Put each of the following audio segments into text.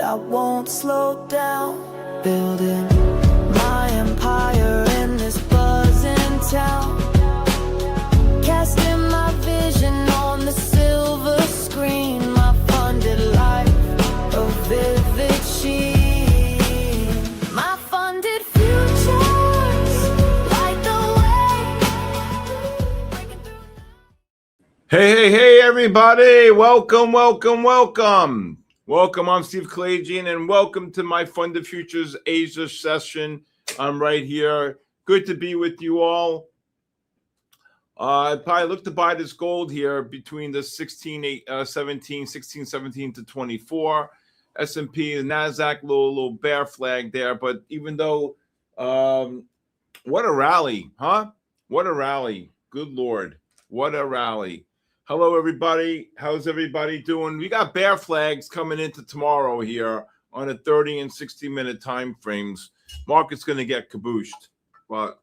I won't slow down, building my empire in this buzzing town, casting my vision on the silver screen, my funded life, a vivid sheen, my funded futures, light the way. Hey, everybody. Welcome. I'm Steve Kalayjian, and welcome to my MyFundedFutures Asia session. I'm right here. Good to be with you all. I'd probably look to buy this gold here between the 1617 to 24. S&P and NASDAQ, little bear flag there. But even though, what a rally, huh? What a rally. Good Lord. What a rally. Hello, everybody. How's everybody doing? We got bear flags coming into tomorrow here on a 30 and 60-minute time frames. Market's going to get cabooshed. But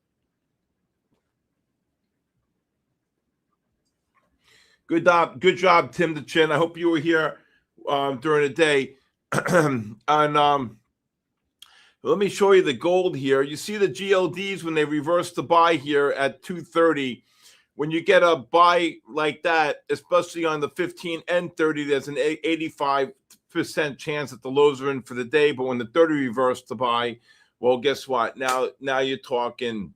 good job, Tim the Chin. I hope you were here during the day. And let me show you the gold here. You see the GLDs when they reverse the buy here at 230. When you get a buy like that, especially on the 15 and 30, there's an 85% chance that the lows are in for the day. But when the 30 reverse to buy, well, guess what? Now you're talking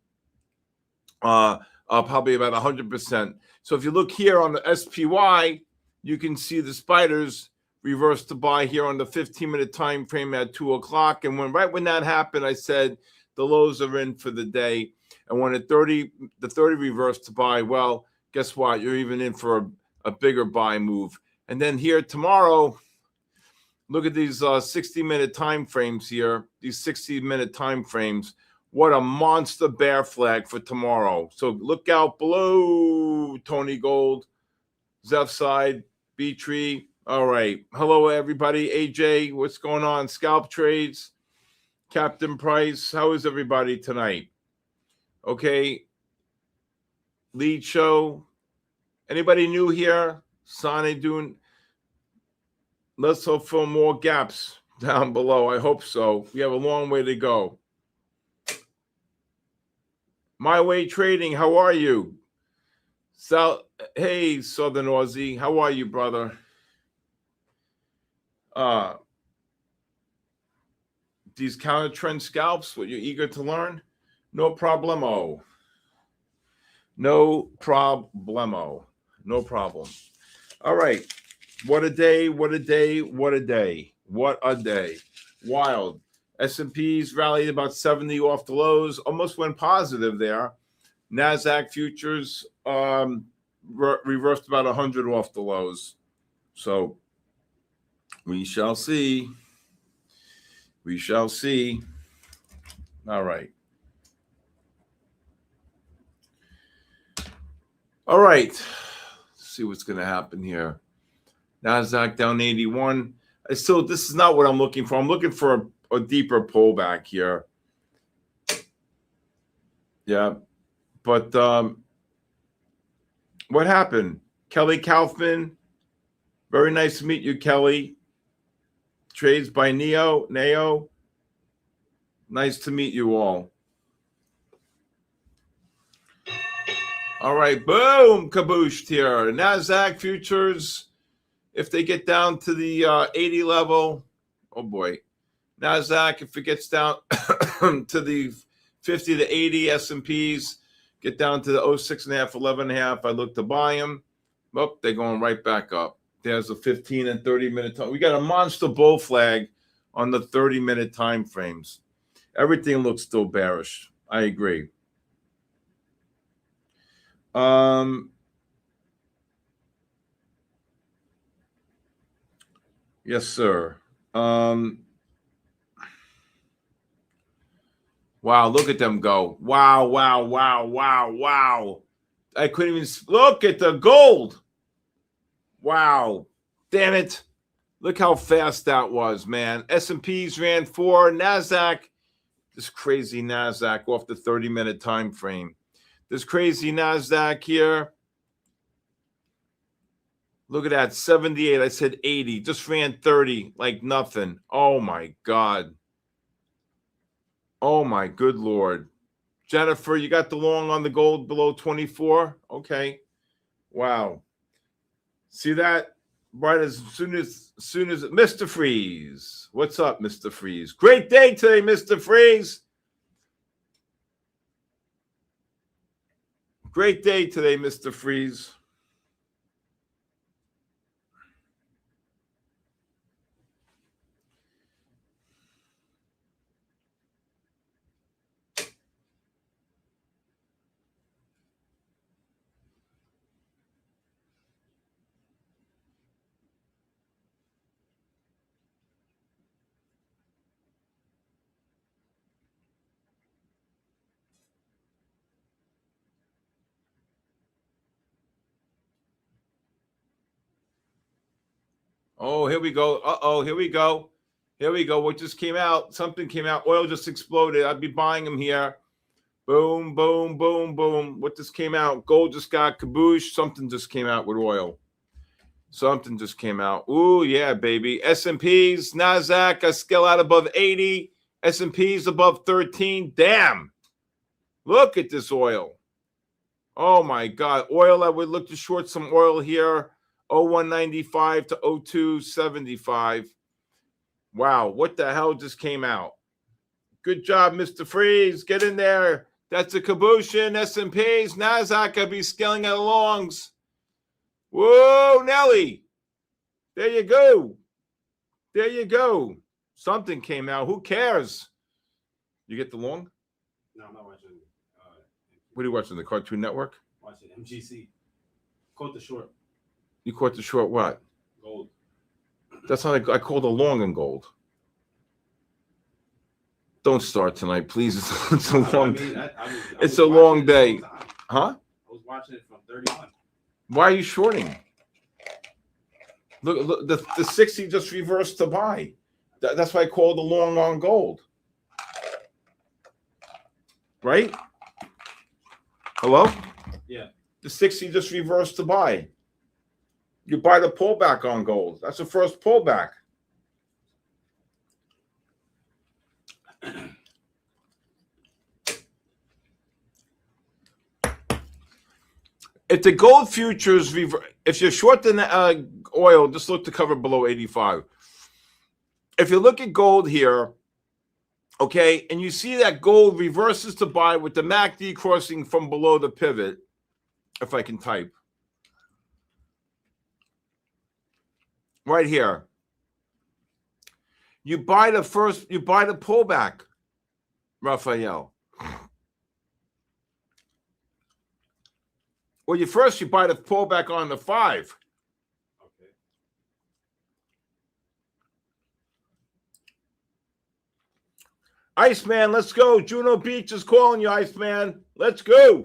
probably about 100%. So if you look here on the SPY, you can see the spiders reverse to buy here on the 15-minute time frame at 2 o'clock. And right when that happened, I said the lows are in for the day. And when the 30 reversed to buy, well, guess what? You're even in for a bigger buy move. And then here tomorrow, look at these 60-minute time frames here. These 60-minute time frames. What a monster bear flag for tomorrow. So look out below, Tony Gold, Zeph side, B-Tree. All right. Hello, everybody. AJ, what's going on? Scalp trades. Captain Price. How is everybody tonight? Okay, lead show. Anybody new here? Sane doing. Let's hope for more gaps down below. I hope so. We have a long way to go. My Way Trading, how are you? Hey, Southern Aussie, how are you, brother? These counter trend scalps, what you're eager to learn? No problemo. No problemo. No problem. All right. What a day. What a day. What a day. What a day. Wild. S&Ps rallied about 70 off the lows. Almost went positive there. NASDAQ futures reversed about 100 off the lows. So we shall see. We shall see. All right. All right, let's see what's going to happen here. NASDAQ down 81. This is not what I'm looking for. I'm looking for a deeper pullback here. Yeah, but what happened? Kelly Kaufman, very nice to meet you, Kelly. Trades by Neo. Nice to meet you all. All right, boom, kabooshed here. NASDAQ futures, if they get down to the 80 level, oh boy. NASDAQ, if it gets down to the 50 to 80, S&Ps get down to the 06.5, 11.5, I look to buy them. Oh, they're going right back up. There's a 15 and 30-minute time. We got a monster bull flag on the 30-minute time frames. Everything looks still bearish. I agree. Yes, sir. Wow, look at them go. Wow. I couldn't even look at the gold. Wow. Damn it. Look how fast that was, man. S&Ps ran 4. NASDAQ, this crazy NASDAQ off the 30-minute time frame. This crazy NASDAQ here Look at that, 78. I said 80. Just ran 30 like nothing. Oh, my God. Oh, my good Lord. Jennifer, you got the long on the gold below 24? Okay. Wow. See that? Right as soon as Mr. Freeze. What's up, Mr. Freeze? Great day today, Mr. Freeze. Great day today, Mr. Freeze. Oh, here we go. Uh-oh, here we go. Here we go. What just came out? Something came out. Oil just exploded. I'd be buying them here. Boom, boom, boom, boom. What just came out? Gold just got kaboosh. Something just came out with oil. Something just came out. Ooh, yeah, baby. S&Ps, NASDAQ, I scale out above 80. S&Ps above 13. Damn. Look at this oil. Oh, my God. Oil, I would look to short some oil here. 0195 to 0275. Wow, what the hell just came out? Good job, Mr. Freeze. Get in there. That's a caboose. S&Ps, NASDAQ, I'll be scaling at longs. Whoa, Nelly. There you go. There you go. Something came out. Who cares? You get the long? No, I'm not watching. What are you watching? The Cartoon Network? Watching MGC. Caught the short. You caught the short what? Gold. That's not I called a long in gold. Don't start tonight, please. It's a long it's a long day. Huh? I was watching it from 31. Why are you shorting? Look, the 60 just reversed to buy. That's why I called the long on gold. Right? Hello? Yeah. The 60 just reversed to buy. You buy the pullback on gold. That's the first pullback. If the gold futures if you're short the oil, just look to cover below 85. If you look at gold here, okay, and you see that gold reverses to buy with the MACD crossing from below the pivot, if I can type. Right here. You buy the pullback, Raphael. Well, you buy the pullback on the 5. Okay. Iceman, let's go. Juno Beach is calling you, Iceman. Let's go.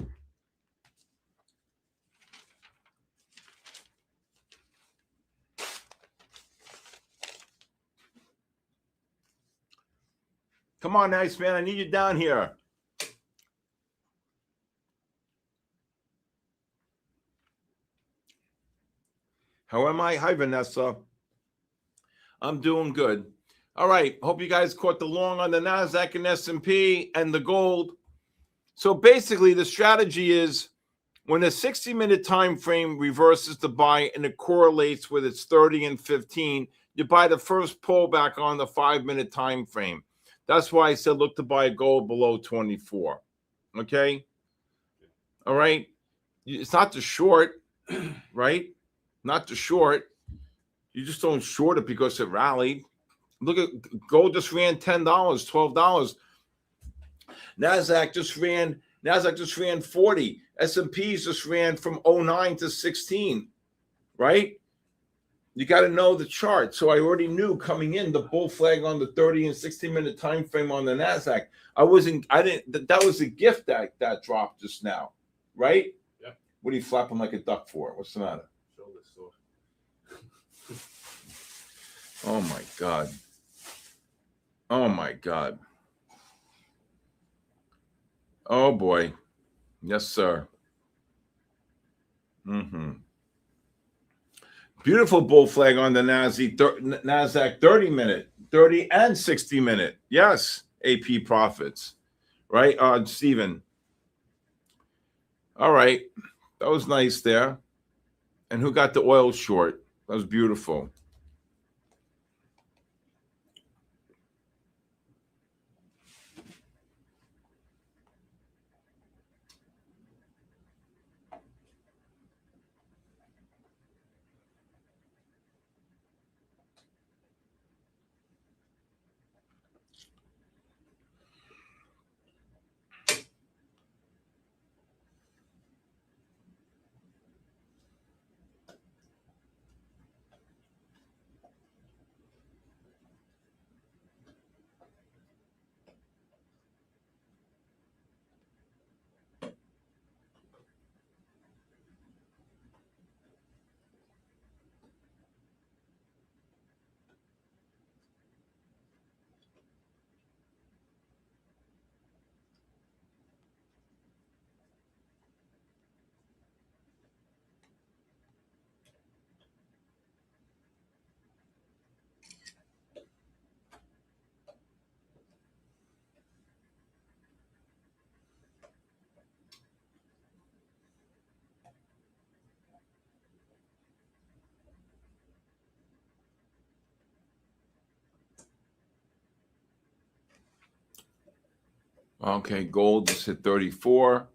Come on, Iceman. I need you down here. How am I? Hi, Vanessa. I'm doing good. All right. Hope you guys caught the long on the NASDAQ and S&P and the gold. So basically, the strategy is when the 60-minute time frame reverses the buy and it correlates with its 30 and 15, you buy the first pullback on the 5-minute time frame. That's why I said look to buy gold below 24. Okay? All right? It's not the short, right? Not the short. You just don't short it because it rallied. Look at gold just ran $10, $12. NASDAQ just ran 40. S&Ps just ran from 09 to 16, right? You got to know the chart. So I already knew coming in the bull flag on the 30 and 60-minute time frame on the NASDAQ. That was a gift that dropped just now, right? Yeah. What are you flapping like a duck for? What's the matter? Oh my God. Oh my God. Oh boy. Yes, sir. Beautiful bull flag on the NASDAQ 30-minute, 30 and 60-minute. Yes, AP profits. Right, Stephen? All right. That was nice there. And who got the oil short? That was beautiful. Okay, gold just hit 34.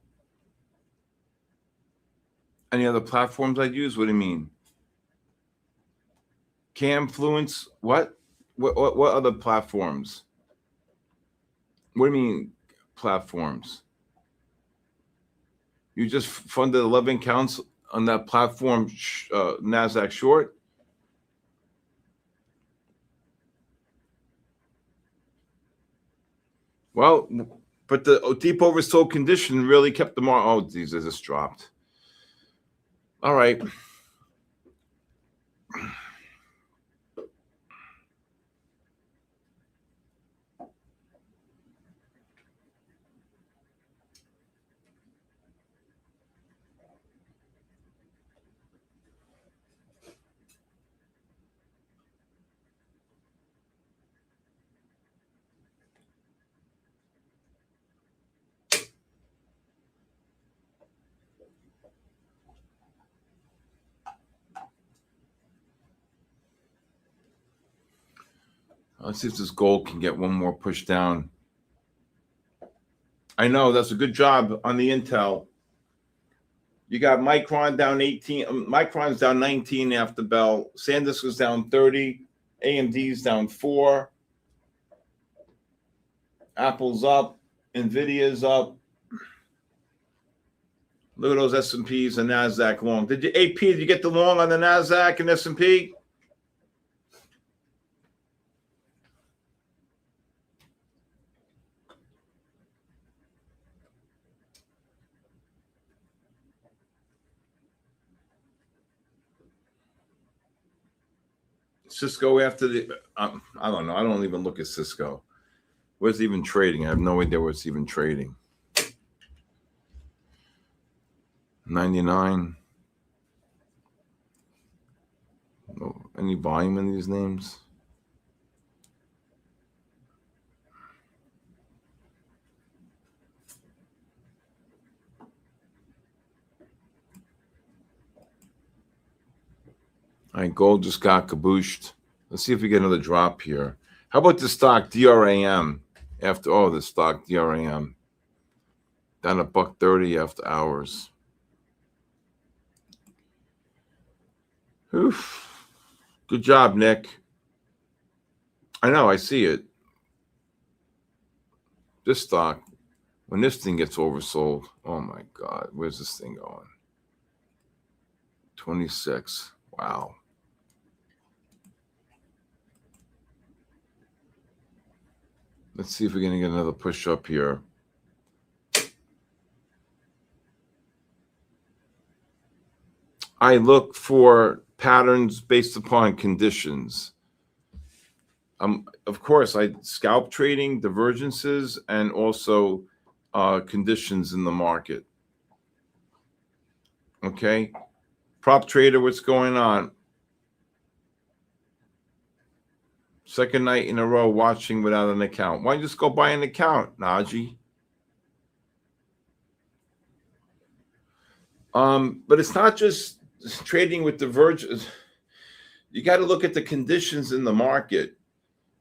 Any other platforms I'd use? What do you mean? Camfluence? What? What other platforms? What do you mean platforms? You just funded 11 counts on that platform, NASDAQ short? Well, but the deep oversold condition really kept them on. Oh, geez, they just dropped. All right. Let's see if this gold can get one more push down. I know, that's a good job on the intel. You got Micron down 18. Micron's down 19 after bell. SanDisk was down 30. AMD's down 4. Apple's up. Nvidia's up. Look at those S&Ps and NASDAQ long. Did you, AP, did you get the long on the NASDAQ and S&P? Cisco after the, I don't know. I don't even look at Cisco. Where's it even trading? I have no idea where it's even trading. 99. Oh, any volume in these names? All right, gold just got kabooshed. Let's see if we get another drop here. How about the stock DRAM? After the stock DRAM down at $1.30 after hours. Oof. Good job, Nick. I know, I see it. This stock, when this thing gets oversold, oh my God, where's this thing going? 26. Wow. Let's see if we're going to get another push up here. I look for patterns based upon conditions. Of course, I scalp trading, divergences, and also conditions in the market. Okay. Prop trader, what's going on? Second night in a row watching without an account. Why don't you just go buy an account, Najee? But it's not just trading with divergence. You got to look at the conditions in the market.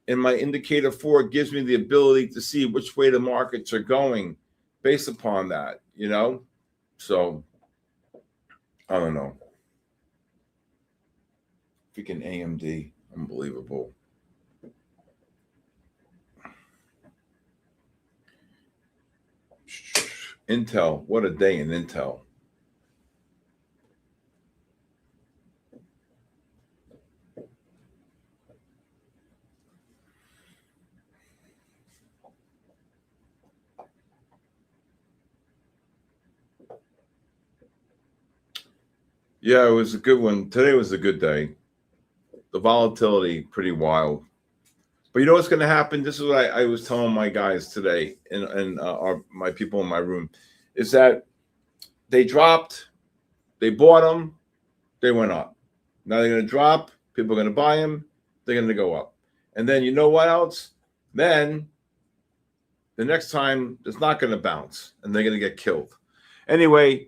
And my indicator 4 gives me the ability to see which way the markets are going based upon that, you know? So, I don't know. Freaking AMD, unbelievable. Intel, what a day in Intel. Yeah, it was a good one. Today was a good day. The volatility, pretty wild. But you know what's going to happen? This is what I was telling my guys today and my people in my room, is that they dropped, they bought them, they went up. Now they're going to drop, people are going to buy them, they're going to go up. And then you know what else? Then the next time it's not going to bounce and they're going to get killed. Anyway,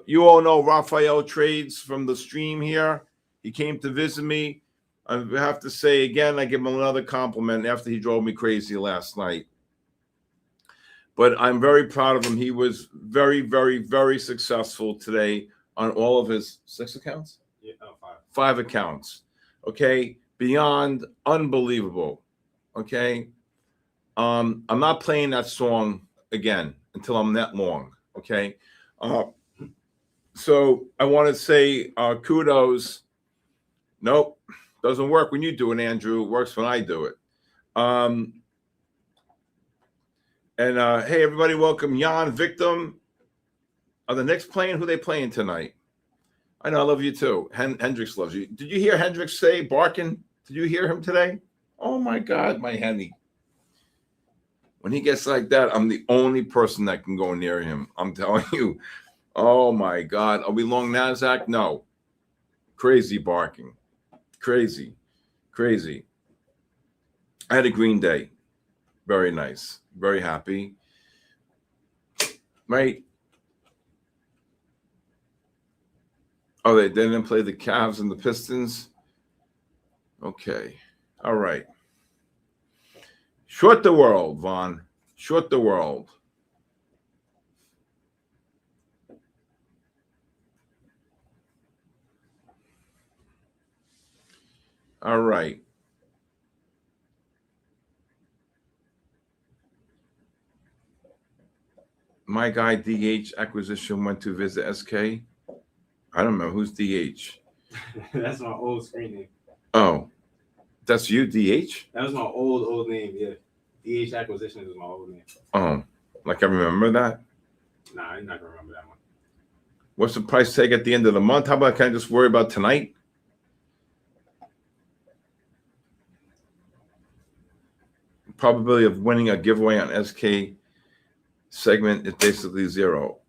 you all know Raphael Trades from the stream here. He came to visit me. I have to say again, I give him another compliment after he drove me crazy last night. But I'm very proud of him. He was very, very, very successful today on all of his 6 accounts? Yeah, 5 accounts. Okay, beyond unbelievable. Okay, I'm not playing that song again until I'm that long. Okay, so I want to say kudos. Nope, doesn't work when you do it, Andrew. It works when I do it. And hey, everybody, welcome Jan, Victim. Are the Knicks playing? Who are they playing tonight? I know, I love you too. Hendricks loves you. Did you hear Hendricks say barking? Did you hear him today? Oh my God, my Henny. When he gets like that, I'm the only person that can go near him. I'm telling you. Oh my God. Are we long NASDAQ? No. Crazy barking. Crazy. Crazy. I had a green day. Very nice. Very happy. Right. Oh, they didn't play the Cavs and the Pistons? Okay. All right. Short the world, Vaughn. Short the world. All right. My guy DH acquisition went to visit SK. I don't know who's DH. That's my old screen name. Oh, that's you, DH? That was my old name. Yeah, DH acquisition is my old name. Oh, like I remember that. Nah, you're not gonna remember that one. What's the price tag at the end of the month? How about can I just worry about tonight? Probability of winning a giveaway on SK segment is basically 0.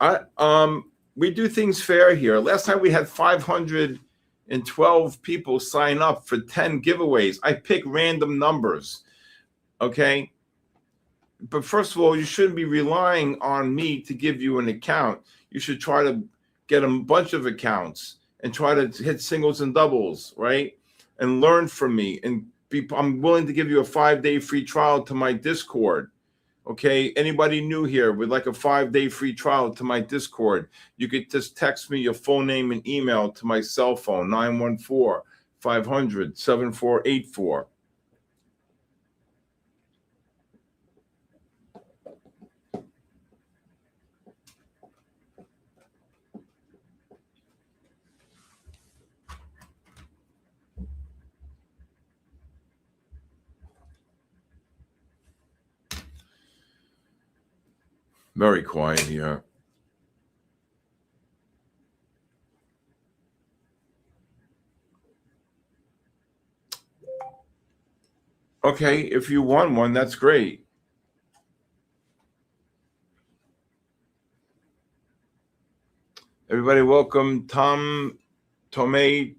We do things fair here. Last time we had 512 people sign up for 10 giveaways. I pick random numbers, okay? But first of all, you shouldn't be relying on me to give you an account. You should try to get a bunch of accounts and try to hit singles and doubles, right? And learn from me. And I'm willing to give you a 5-day free trial to my Discord. Okay, anybody new here would like a 5-day free trial to my Discord, you could just text me your full name and email to my cell phone, 914-500-7484. Very quiet here. Okay, if you won one, that's great. Everybody welcome Tomei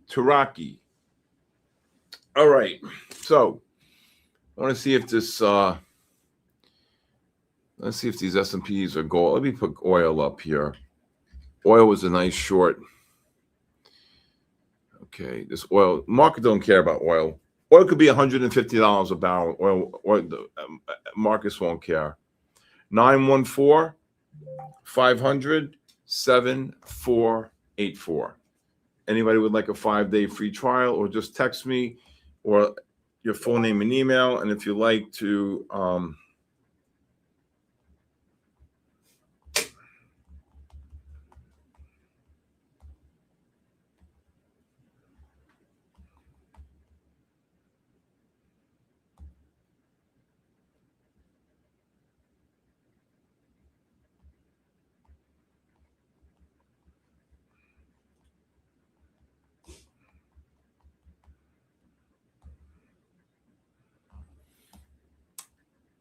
Turaki. All right, so I want to see if this, let's see if these S&Ps are gold. Let me put oil up here. Oil was a nice short. Okay, this oil, market don't care about oil. Oil could be $150 a barrel. Oil markets won't care. 914-500-7484. Anybody would like a 5-day free trial, or just text me or your full name and email. And if you like to,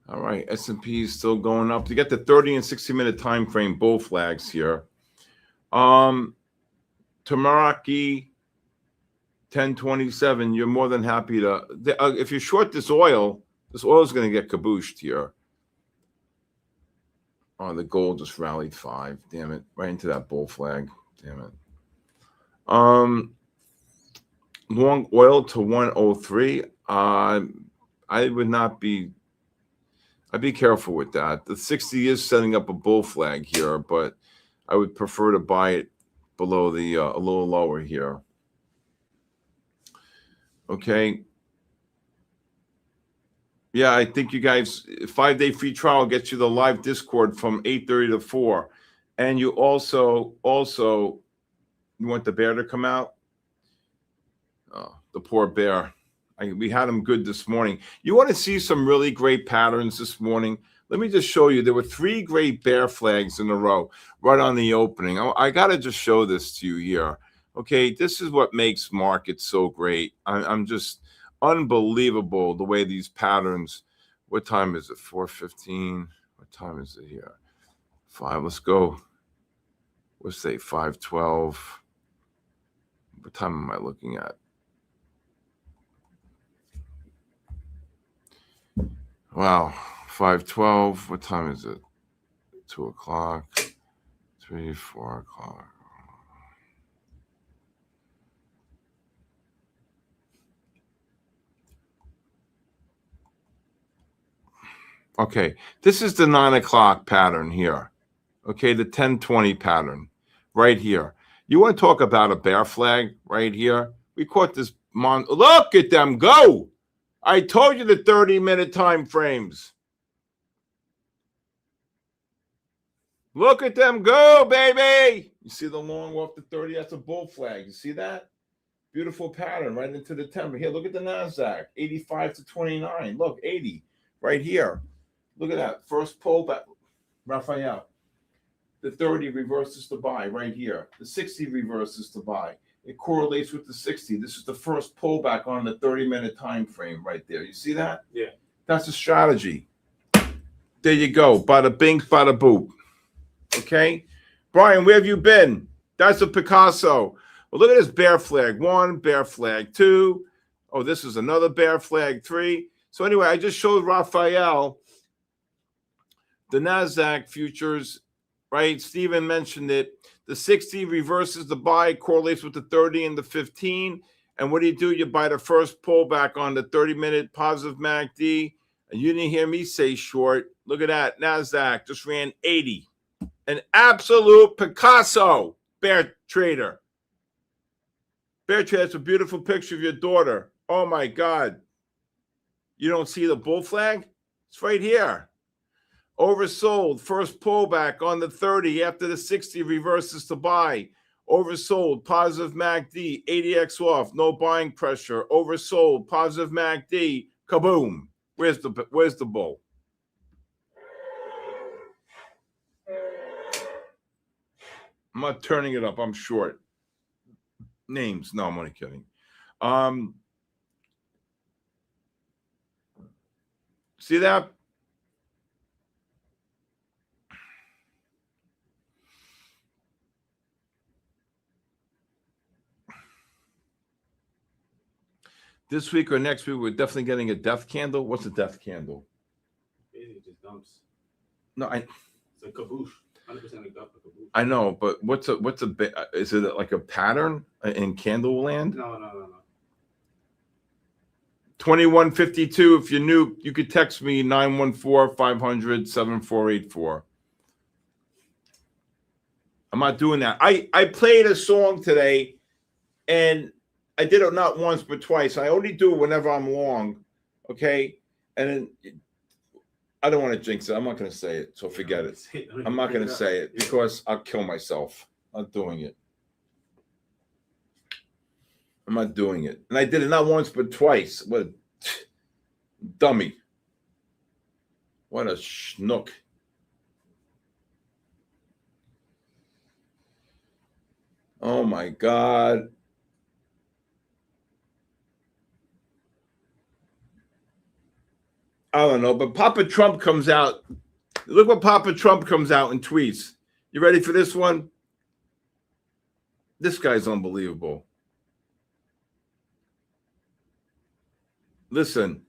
all right, S&P is still going up. You get the 30 and 60-minute time frame, both flags here. Tamaraki 1027. You're more than happy to. If you short this oil is going to get kabooshed here. Oh, the gold just rallied 5. Damn it! Right into that bull flag. Damn it. Long oil to 103. I would not be. I'd be careful with that. The 60 is setting up a bull flag here, but I would prefer to buy it below the a little lower here. Okay. Yeah, I think you guys, 5-day free trial gets you the live Discord from 8:30 to 4. And you also you want the bear to come out? Oh, the poor bear. We had him good this morning. You want to see some really great patterns this morning? Let me just show you. There were 3 great bear flags in a row right on the opening. I got to just show this to you here. Okay, this is what makes markets so great. I'm just unbelievable the way these patterns. What time is it? 4:15. What time is it here? 5. Let's go. Let's say 5:12. What time am I looking at? Wow, 5:12. What time is it? 2 o'clock, 3, 4 o'clock. Okay, this is the 9 o'clock pattern here. Okay, the 10:20 pattern right here. You want to talk about a bear flag right here? We caught this look at them go. I told you the 30-minute time frames. Look at them go, baby. You see the long off the 30? That's a bull flag. You see that? Beautiful pattern right into the 10. Here, look at the NASDAQ, 85 to 29. Look, 80 right here. Look at that. First pullback, Raphael. The 30 reverses to buy right here. The 60 reverses to buy. It correlates with the 60. This is the first pullback on the 30-minute time frame right there. You see that? Yeah. That's a strategy. There you go. Bada bing, bada boop. Okay? Brian, where have you been? That's a Picasso. Well, look at this bear flag. 1, bear flag 2. Oh, this is another bear flag 3. So anyway, I just showed Raphael the NASDAQ futures, right? Stephen mentioned it. The 60 reverses the buy, correlates with the 30 and the 15. And what do? You buy the first pullback on the 30-minute positive MACD. And you didn't hear me say short. Look at that. NASDAQ just ran 80. An absolute Picasso, bear trader. Bear trader, that's a beautiful picture of your daughter. Oh, my God. You don't see the bull flag? It's right here. Oversold. First pullback on the 30 after the 60 reverses to buy. Oversold. Positive MACD. 80x off. No buying pressure. Oversold. Positive MACD. Kaboom. Where's the bull? I'm not turning it up. I'm short. Names. No, I'm only kidding. See that? This week or next week, we're definitely getting a death candle. What's a death candle? Basically, just dumps. No, It's a caboose. 100% a caboose. I know, but what's a is it like a pattern in candle land? No. 2152. If you're new, you could text me 914-500-7484. I'm not doing that. I played a song today, and I did it not once but twice. I only do it whenever I'm long, okay? And then I don't want to jinx it. I'm not going to say it, so forget it. I'm not going to say it because I'll kill myself. I'm not doing it. I'm not doing it. And I did it not once but twice. What a dummy. What a schnook. Oh, my God. I don't know, but Papa Trump comes out. Look what Papa Trump comes out and tweets. You ready for this one? This guy's unbelievable. Listen,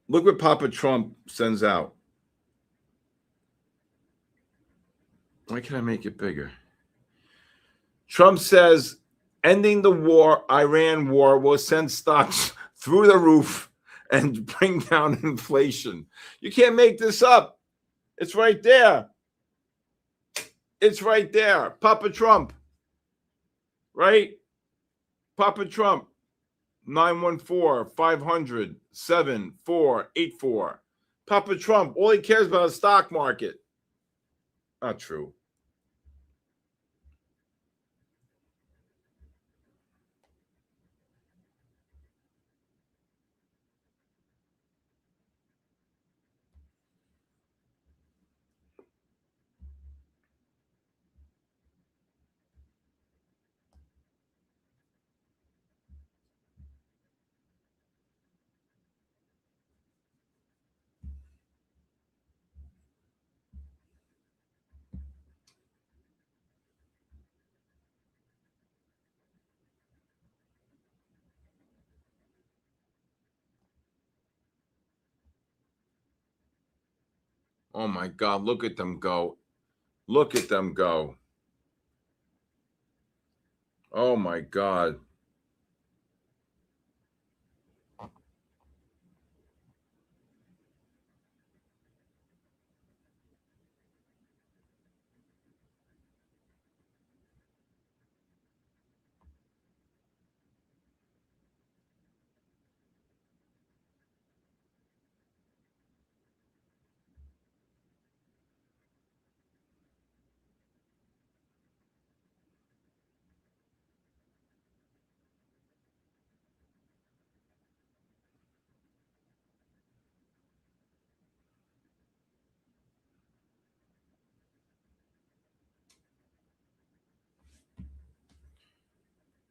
look what Papa Trump sends out. Why can't I make it bigger? Trump says, ending the war, Iran war, will send stocks through the roof and bring down inflation. You can't make this up. It's right there. It's right there. Papa Trump. Right? Papa Trump. 914-500-7484. Papa Trump. All he cares about is the stock market. Not true. Oh, my God. Look at them go. Look at them go. Oh, my God.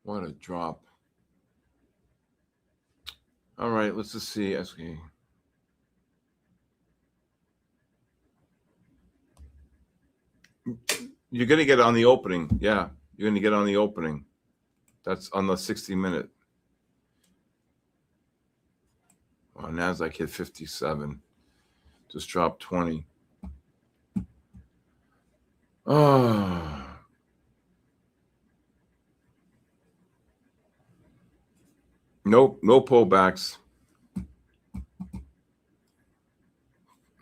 What a drop. All right, let's just see. Okay. You're going to get on the opening. Yeah, you're going to get on the opening. That's on the 60-minute. Oh, NASDAQ hit 57. Just dropped 20. Oh. Nope, no pullbacks.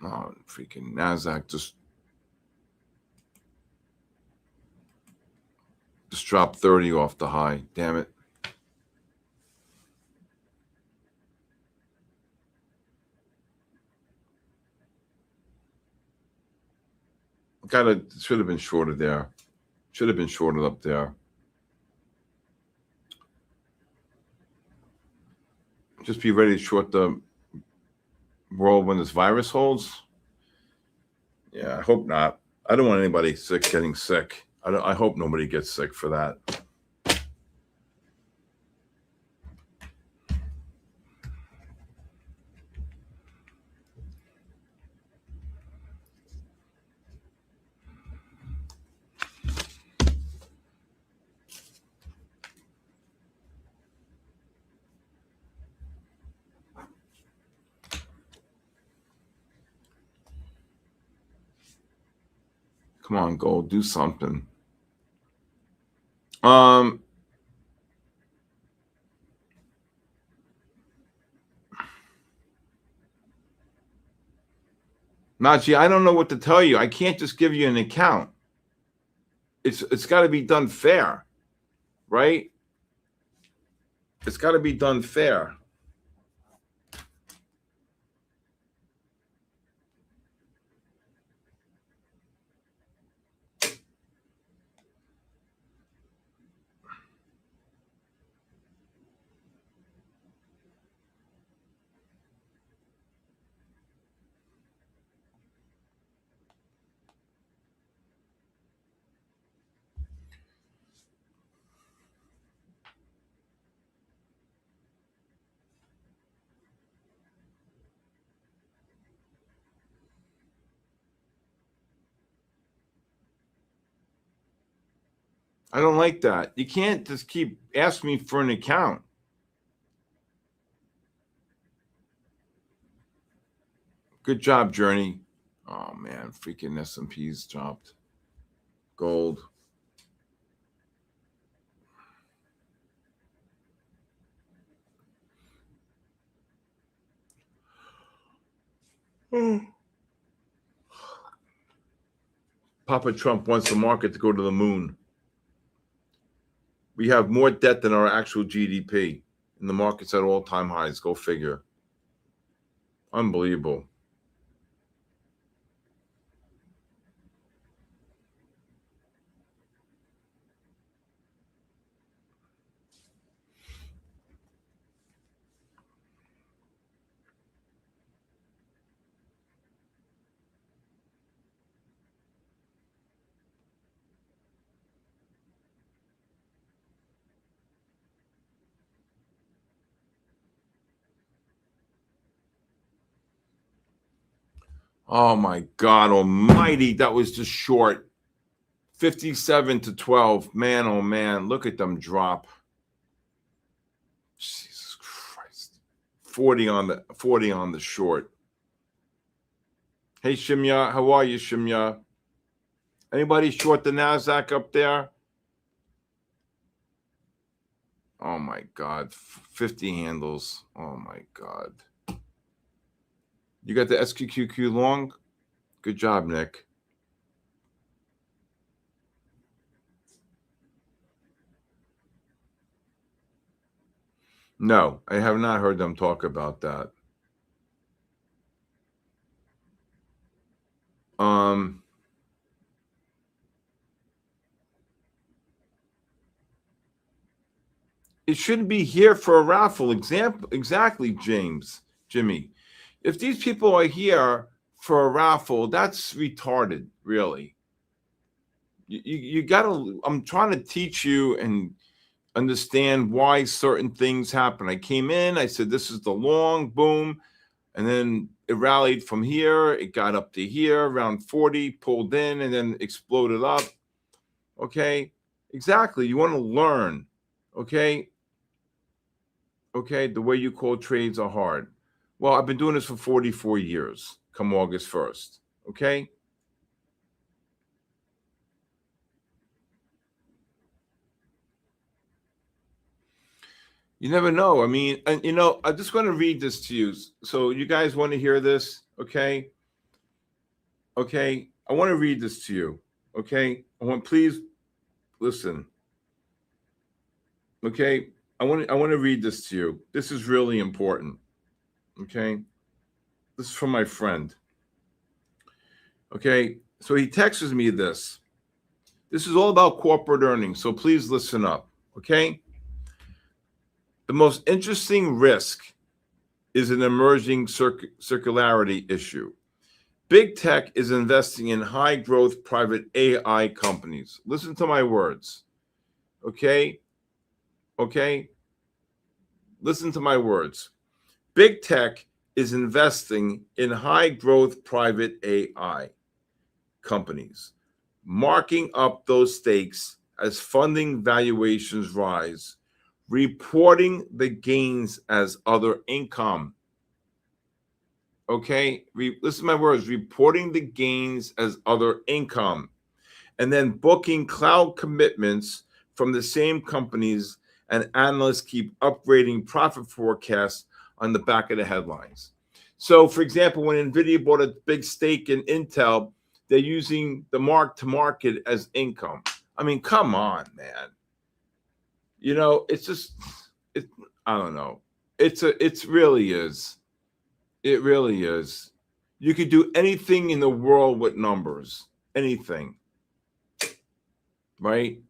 Oh, freaking NASDAQ just dropped 30 off the high. Damn it. Should have been shorted there. Should have been shorted up there. Just be ready to short the world when this virus holds. Yeah, I hope not. I don't want anybody getting sick. I hope nobody gets sick for that. Come on, gold, do something. Nachi, I don't know what to tell you. I can't just give you an account. It's got to be done fair, right? It's got to be done fair. I don't like that. You can't just keep asking me for an account. Good job, Journey. Oh, man, freaking S&P's dropped. Gold. Papa Trump wants the market to go to the moon. We have more debt than our actual GDP, and the market's at all-time highs. Go figure. Unbelievable. Oh, my God almighty. That was just short. 57 to 12. Man, oh, man. Look at them drop. Jesus Christ. 40 on the short. Hey, Shimya. How are you, Shimya? Anybody short the NASDAQ up there? Oh, my God. 50 handles. Oh, my God. You got the SQQQ long? Good job, Nick. No, I have not heard them talk about that. It shouldn't be here for a raffle. Exactly, Jimmy. If these people are here for a raffle, that's retarded, really. You gotta, I'm trying to teach you and understand why certain things happen. I came in, I said, this is the long, boom, and then it rallied from here. It got up to here, around 40, pulled in, and then exploded up. Okay, exactly. You want to learn, okay? Okay, the way you call trades are hard. Well, I've been doing this for 44 years, come August 1st, okay? You never know. I mean, and you know, I just want to read this to you. So you guys want to hear this, okay? Okay, I want to read this to you, okay? Please listen. Okay, I want to read this to you. This is really important. Okay, this is from my friend. Okay, so he texts me this. This is all about corporate earnings, so please listen up. Okay, the most interesting risk is an emerging circularity issue. Big tech is investing in high growth private AI companies. Listen to my words. Okay. Okay. Listen to my words. Big tech is investing in high growth private AI companies, marking up those stakes as funding valuations rise, reporting the gains as other income. Okay, listen to my words, reporting the gains as other income. and then booking cloud commitments from the same companies, and analysts keep upgrading profit forecasts on the back of the headlines. So, for example, when NVIDIA bought a big stake in Intel, they're using the mark to market as income. I mean, come on, man. You know, it's just, I don't know. It really is. It really is. You could do anything in the world with numbers. Anything. Right?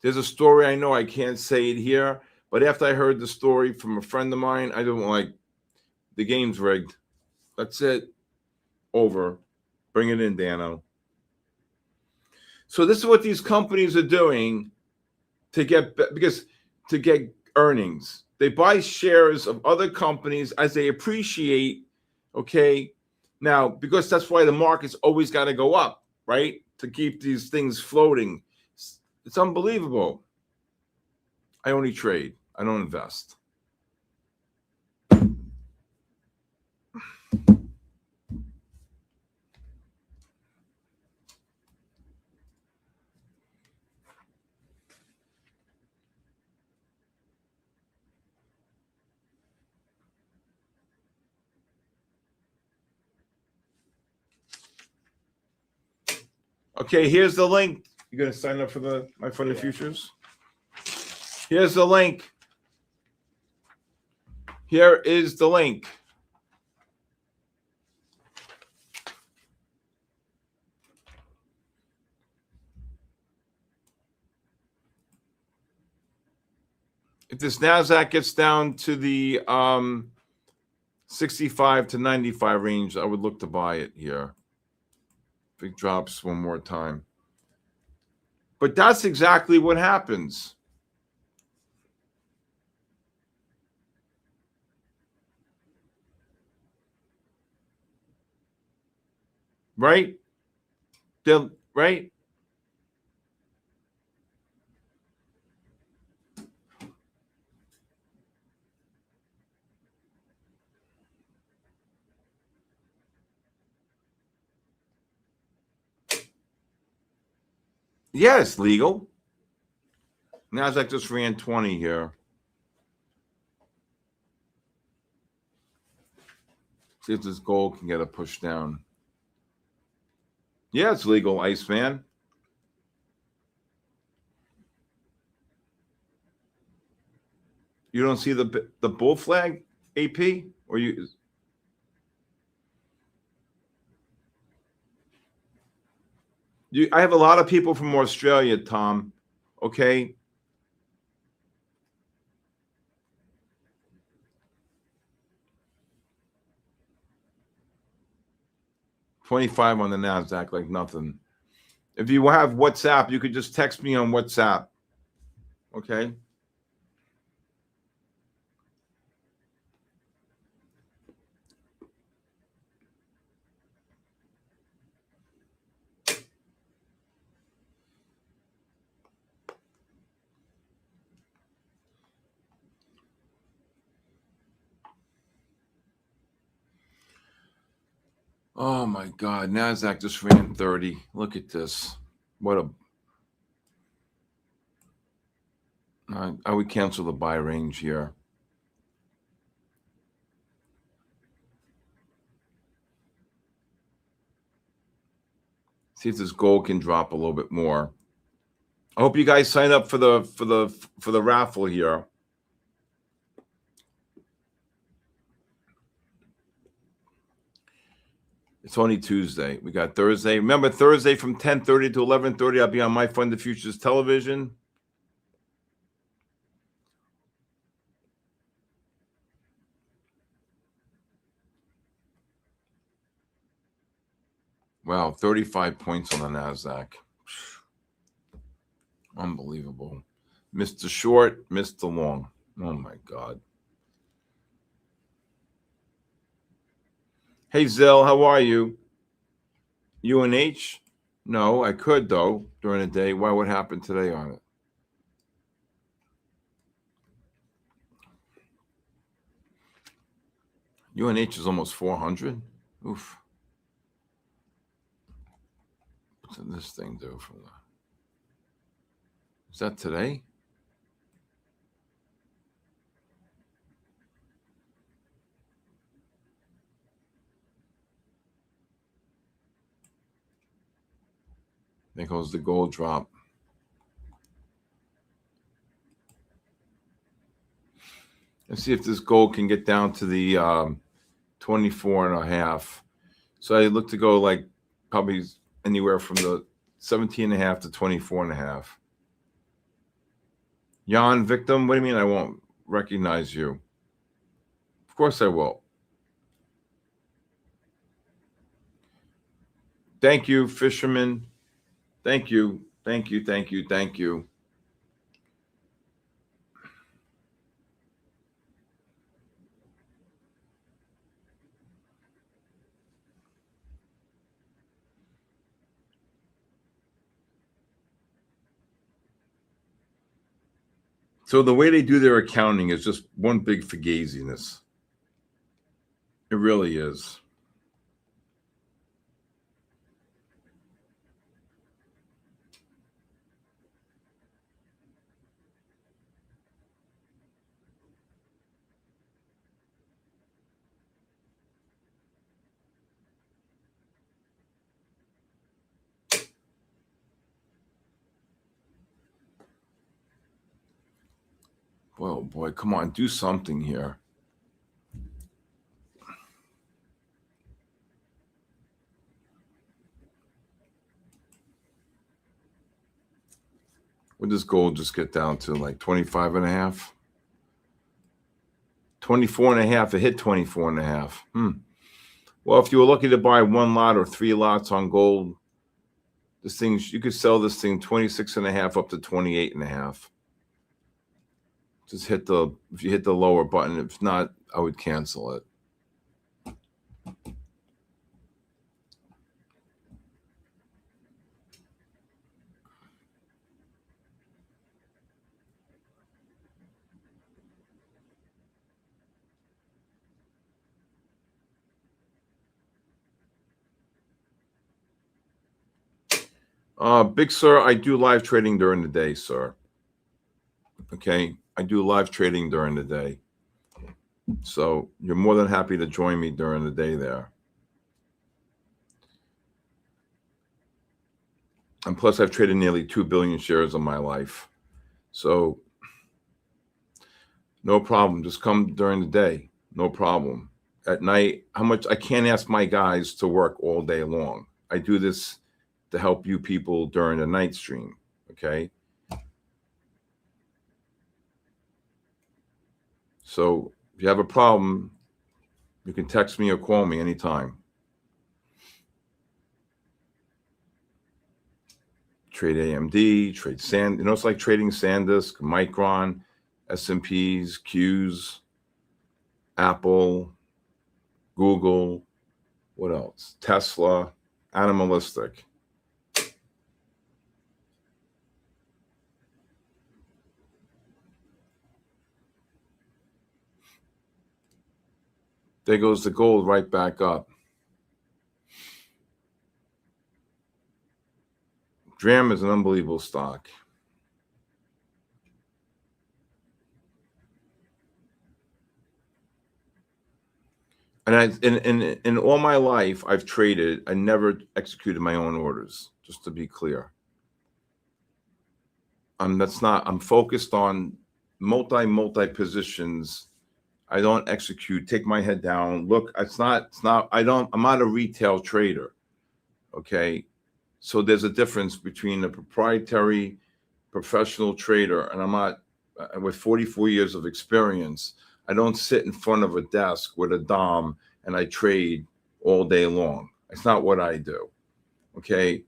There's a story I know, I can't say it here, but after I heard the story from a friend of mine, I don't like, the game's rigged. That's it. Over. Bring it in, Dano. So this is what these companies are doing to get earnings. They buy shares of other companies as they appreciate, okay? Now, because that's why the market's always got to go up, right? To keep these things floating. It's unbelievable. I only trade. I don't invest. Okay, here's the link. You're going to sign up for the MyFundedFutures? Here's the link. Here is the link. If this NASDAQ gets down to the 65 to 95 range, I would look to buy it here. If it drops one more time. But that's exactly what happens. Right? Right? Yeah, it's legal. NASDAQ just ran 20 here. See if this gold can get a push down. Yeah, it's legal, Iceman. You don't see the bull flag, AP? Or you? I have a lot of people from Australia, Tom. Okay. $25 on the NASDAQ, like nothing. If you have WhatsApp, you could just text me on WhatsApp. Okay. Oh my God, NASDAQ just ran 30. Look at this. What a... I would cancel the buy range here. See if this gold can drop a little bit more. I hope you guys sign up for the raffle here. It's only Tuesday. We got Thursday. Remember, Thursday from 10:30 to 11:30, I'll be on MyFundedFutures television. Wow, 35 points on the NASDAQ. Unbelievable. Missed the short, missed the long. Oh, my God. Hey, Zell, how are you? UNH? No, I could, though, during the day. Why? What happened today on it? UNH is almost 400. Oof. What's this thing do for the? Is that today? There goes the gold drop. Let's see if this gold can get down to the 24.5. So I look to go like probably anywhere from the 17.5 to 24.5. Jan, victim, what do you mean I won't recognize you? Of course I will. Thank you, fisherman. Thank you. Thank you. Thank you. Thank you. So the way they do their accounting is just one big fugaziness. It really is. Well, boy, come on, do something here. Would this gold just get down to like 25.5? 24.5, it hit 24.5. Well, if you were lucky to buy one lot or 3 lots on gold, this thing, you could sell this thing 26.5 up to 28.5. Just hit the, if you hit the lower button, if not, I would cancel it. Big sir, I do live trading during the day, sir. Okay, I do live trading during the day. So you're more than happy to join me during the day there. And plus, I've traded nearly 2 billion shares in my life. So no problem. Just come during the day. No problem. At night, how much? I can't ask my guys to work all day long. I do this to help you people during the night stream. Okay. So if you have a problem, you can text me or call me anytime. Trade AMD, trade Sand. You know, it's like trading SanDisk, Micron, S&Ps, Qs, Apple, Google, what else? Tesla, animalistic. There goes the gold right back up. DRAM is an unbelievable stock. And in all my life, I've traded. I never executed my own orders, just to be clear. I'm focused on multi positions. I don't execute, take my head down. Look, I'm not a retail trader. Okay. So there's a difference between a proprietary professional trader, and I'm not, with 44 years of experience, I don't sit in front of a desk with a DOM and I trade all day long. It's not what I do. Okay.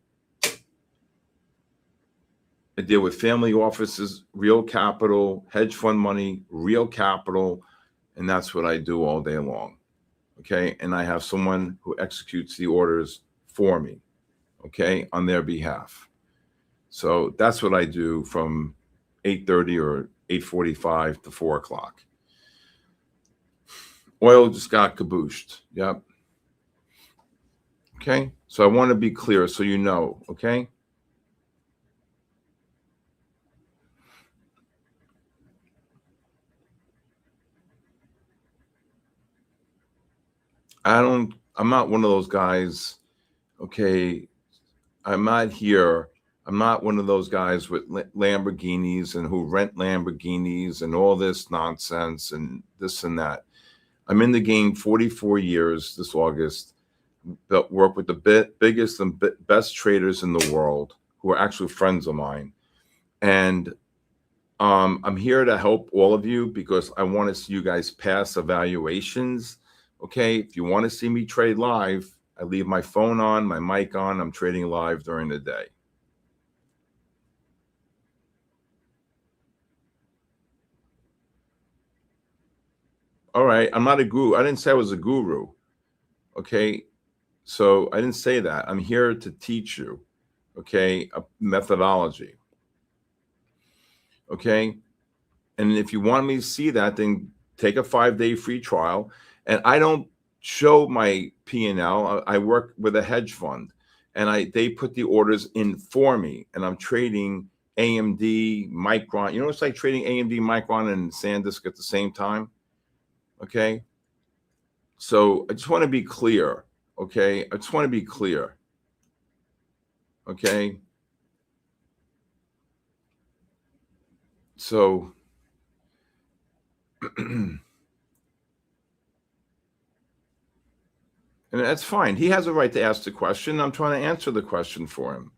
I deal with family offices, real capital, hedge fund money, real capital. And that's what I do all day long. Okay. And I have someone who executes the orders for me. Okay. On their behalf. So that's what I do from 8:30 or 8:45 to 4 o'clock. Oil just got kabooshed. Yep. Okay, so I want to be clear so you know. Okay. I'm not one of those guys. Okay, I'm not here. I'm not one of those guys with Lamborghinis and who rent Lamborghinis and all this nonsense and this and that. I'm in the game 44 years this August. Work with the biggest and best traders in the world who are actually friends of mine. And I'm here to help all of you because I want to see you guys pass evaluations. Okay, if you want to see me trade live, I leave my phone on, my mic on. I'm trading live during the day. All right, I'm not a guru. I didn't say I was a guru. Okay, so I didn't say that. I'm here to teach you, okay, a methodology. Okay, and if you want me to see that, then take a 5-day free trial. And I don't show my P&L. I work with a hedge fund, and they put the orders in for me, and I'm trading AMD, Micron. You know, it's like trading AMD, Micron, and SanDisk at the same time. Okay, so I just want to be clear. Okay, I just want to be clear. Okay, so and that's fine. He has a right to ask the question. I'm trying to answer the question for him.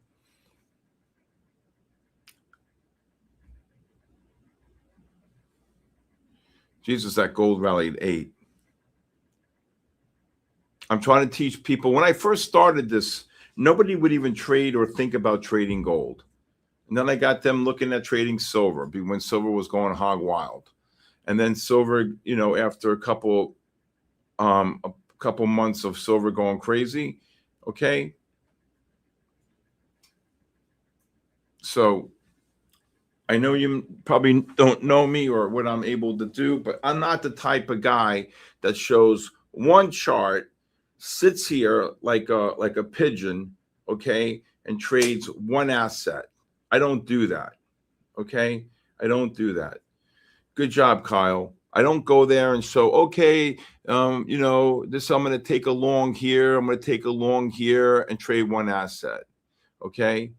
Jesus, that gold rallied 8. I'm trying to teach people. When I first started this, nobody would even trade or think about trading gold. And then I got them looking at trading silver when silver was going hog wild. And then silver, you know, after a couple months of silver going crazy, okay? So I know you probably don't know me or what I'm able to do, but I'm not the type of guy that shows one chart, sits here like a pigeon, okay, and trades one asset. I don't do that, okay? I don't do that. Good job, Kyle. I don't go there and show, okay, you know, this I'm going to take a long here, I'm going to take a long here and trade one asset, okay?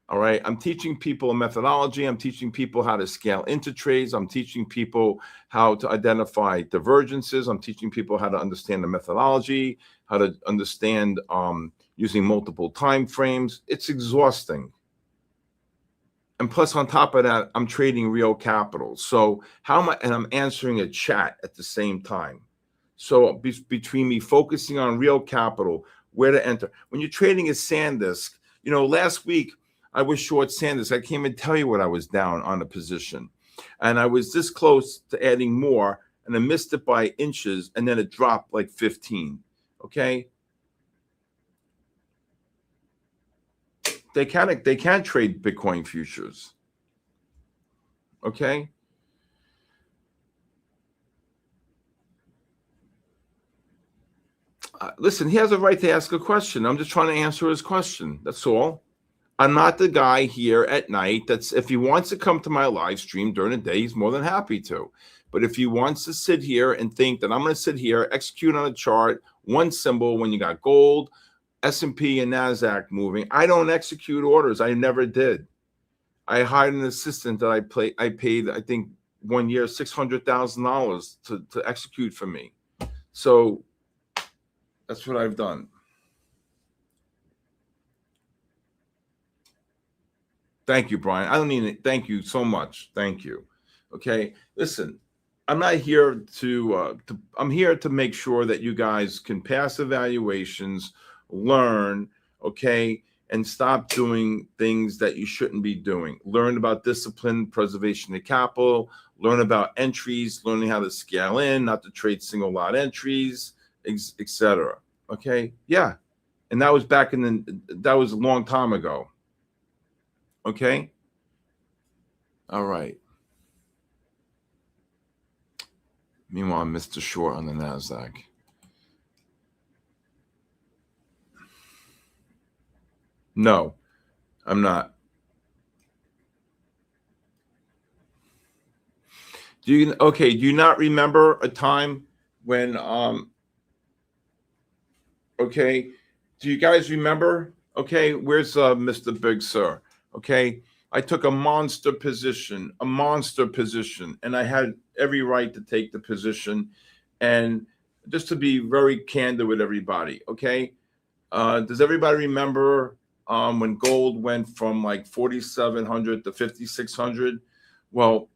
All right. I'm teaching people a methodology. I'm teaching people how to scale into trades. I'm teaching people how to identify divergences. I'm teaching people how to understand the methodology, how to understand using multiple time frames. It's exhausting. And plus, on top of that, I'm trading real capital. So how am I? And I'm answering a chat at the same time. So between me focusing on real capital, where to enter. When you're trading a SanDisk, you know, last week, I was short SanDisk. I can't even tell you what I was down on a position. And I was this close to adding more, and I missed it by inches, and then it dropped like 15. Okay? They can trade Bitcoin futures. Okay? Listen, he has a right to ask a question. I'm just trying to answer his question. That's all. I'm not the guy here at night that's, if he wants to come to my live stream during the day, he's more than happy to. But if he wants to sit here and think that I'm going to sit here, execute on a chart, one symbol when you got gold, S&P and NASDAQ moving, I don't execute orders. I never did. I hired an assistant that I paid, I think, 1 year, $600,000 to execute for me. So that's what I've done. Thank you, Brian. I don't need it. Thank you so much. Thank you. Okay. Listen, I'm not here I'm here to make sure that you guys can pass evaluations, learn, okay, and stop doing things that you shouldn't be doing. Learn about discipline, preservation of capital, learn about entries, learning how to scale in, not to trade single lot entries, etc. Okay. Yeah. And that was that was a long time ago. Okay. All right. Meanwhile, Mr. Short on the NASDAQ. No, I'm not. Do you not remember a time when okay, do you guys remember? Okay, where's Mr. Big Sir? Okay, I took a monster position, and I had every right to take the position. And just to be very candid with everybody, okay, does everybody remember when gold went from like 4,700 to 5,600? Well,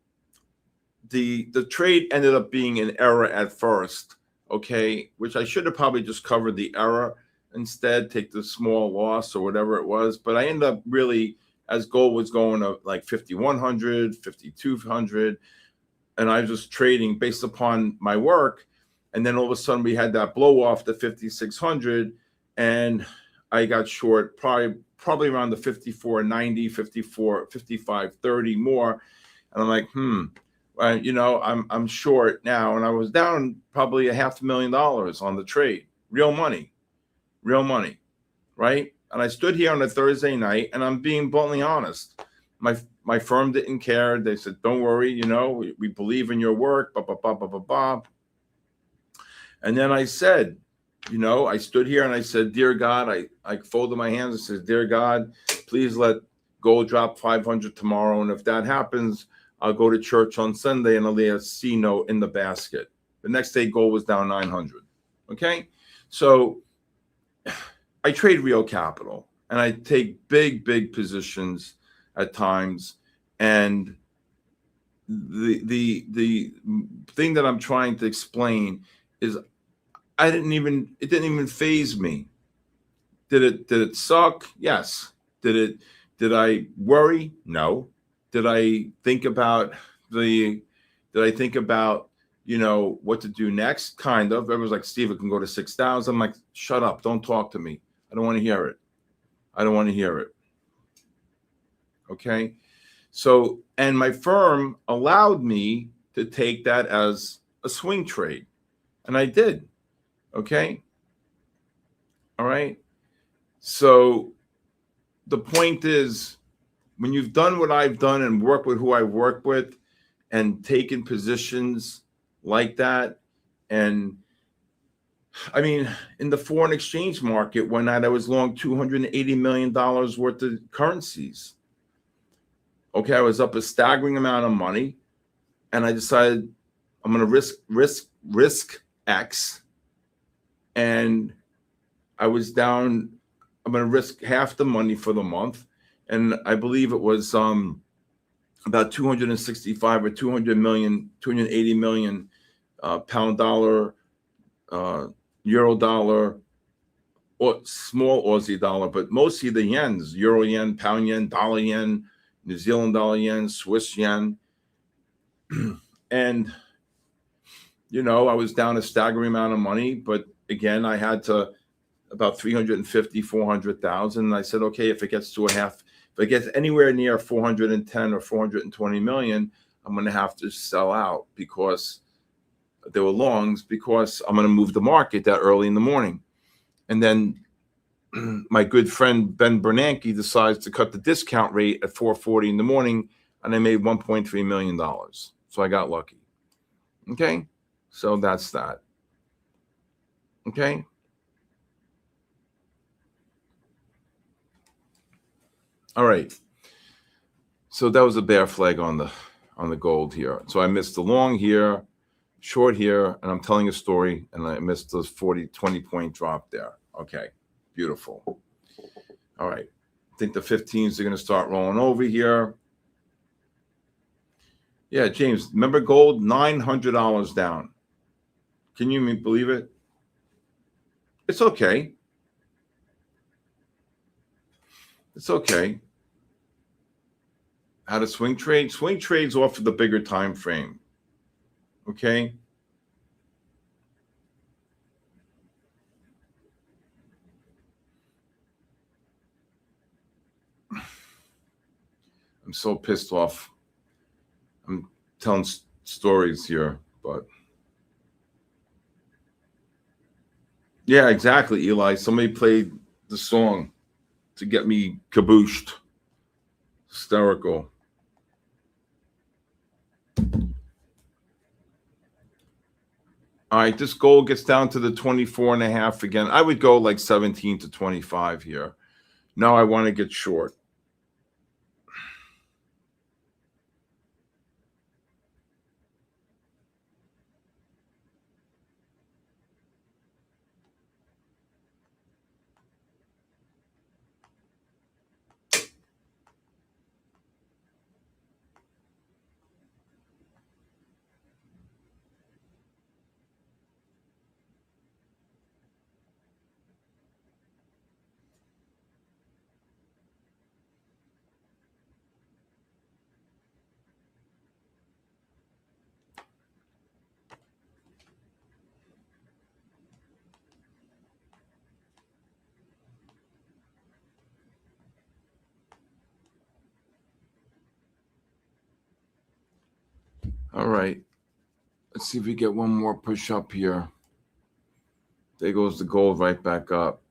the trade ended up being an error at first, okay, which I should have probably just covered the error instead, take the small loss or whatever it was. But I ended up really, as gold was going up like 5,100, 5,200, and I was just trading based upon my work. And then all of a sudden we had that blow off to 5,600, and I got short probably around the 54.90, 55.30 more. And I'm like, I'm short now, and I was down probably $500,000 on the trade, real money, right? And I stood here on a Thursday night, and I'm being bluntly honest. My firm didn't care. They said, "Don't worry, we believe in your work." Blah blah blah blah blah blah. And then I said, I stood here and I said, "Dear God," I folded my hands and said, "Dear God, please let gold drop 500 tomorrow, and if that happens, I'll go to church on Sunday and I'll lay a C note in the basket." The next day, gold was down 900. Okay, so I trade real capital, and I take big positions at times. And the thing that I'm trying to explain is it didn't even faze me. Did it suck? Yes. Did I worry? No. Did I think about what to do next? Kind of. Everyone's like, "Steve, it can go to 6,000. I'm like, "Shut up. Don't talk to me. I don't want to hear it. Okay. So, and my firm allowed me to take that as a swing trade, and I did. Okay. All right. So the point is, when you've done what I've done and worked with who I work with and taken positions like that, and I mean, in the foreign exchange market, one night I was long $280 million worth of currencies. Okay, I was up a staggering amount of money, and I decided I'm going to risk X, and I was down. I'm going to risk half the money for the month, and I believe it was about 265 or 280 million pound dollar, euro dollar, or small Aussie dollar, but mostly the yens: euro yen, pound yen, dollar yen, New Zealand dollar yen, Swiss yen. And I was down a staggering amount of money, but again, I had to about 350, 400,000. And I said, okay, if it gets anywhere near 410 or 420 million, I'm going to have to sell out, because there were longs, because I'm going to move the market that early in the morning. And then my good friend Ben Bernanke decides to cut the discount rate at 4:40 in the morning, and I made $1.3 million. So I got lucky. Okay, so that's that. Okay. All right. So that was a bear flag on the gold here. So I missed the long here, short here, and I'm telling a story, and I missed those 20 point drop there. Okay, beautiful. All right. I think the 15s are going to start rolling over here. Yeah, James, remember gold, $900 down. Can you believe it? It's okay. It's okay. How to swing trade? Swing trades off of the bigger time frame. Okay. I'm so pissed off. I'm telling stories here, but yeah, exactly, Eli. Somebody played the song to get me cabooshed. Hysterical. All right, this gold gets down to the 24.5 again. I would go like 17 to 25 here. Now I want to get short. All right. Let's see if we get one more push up here. There goes the gold right back up.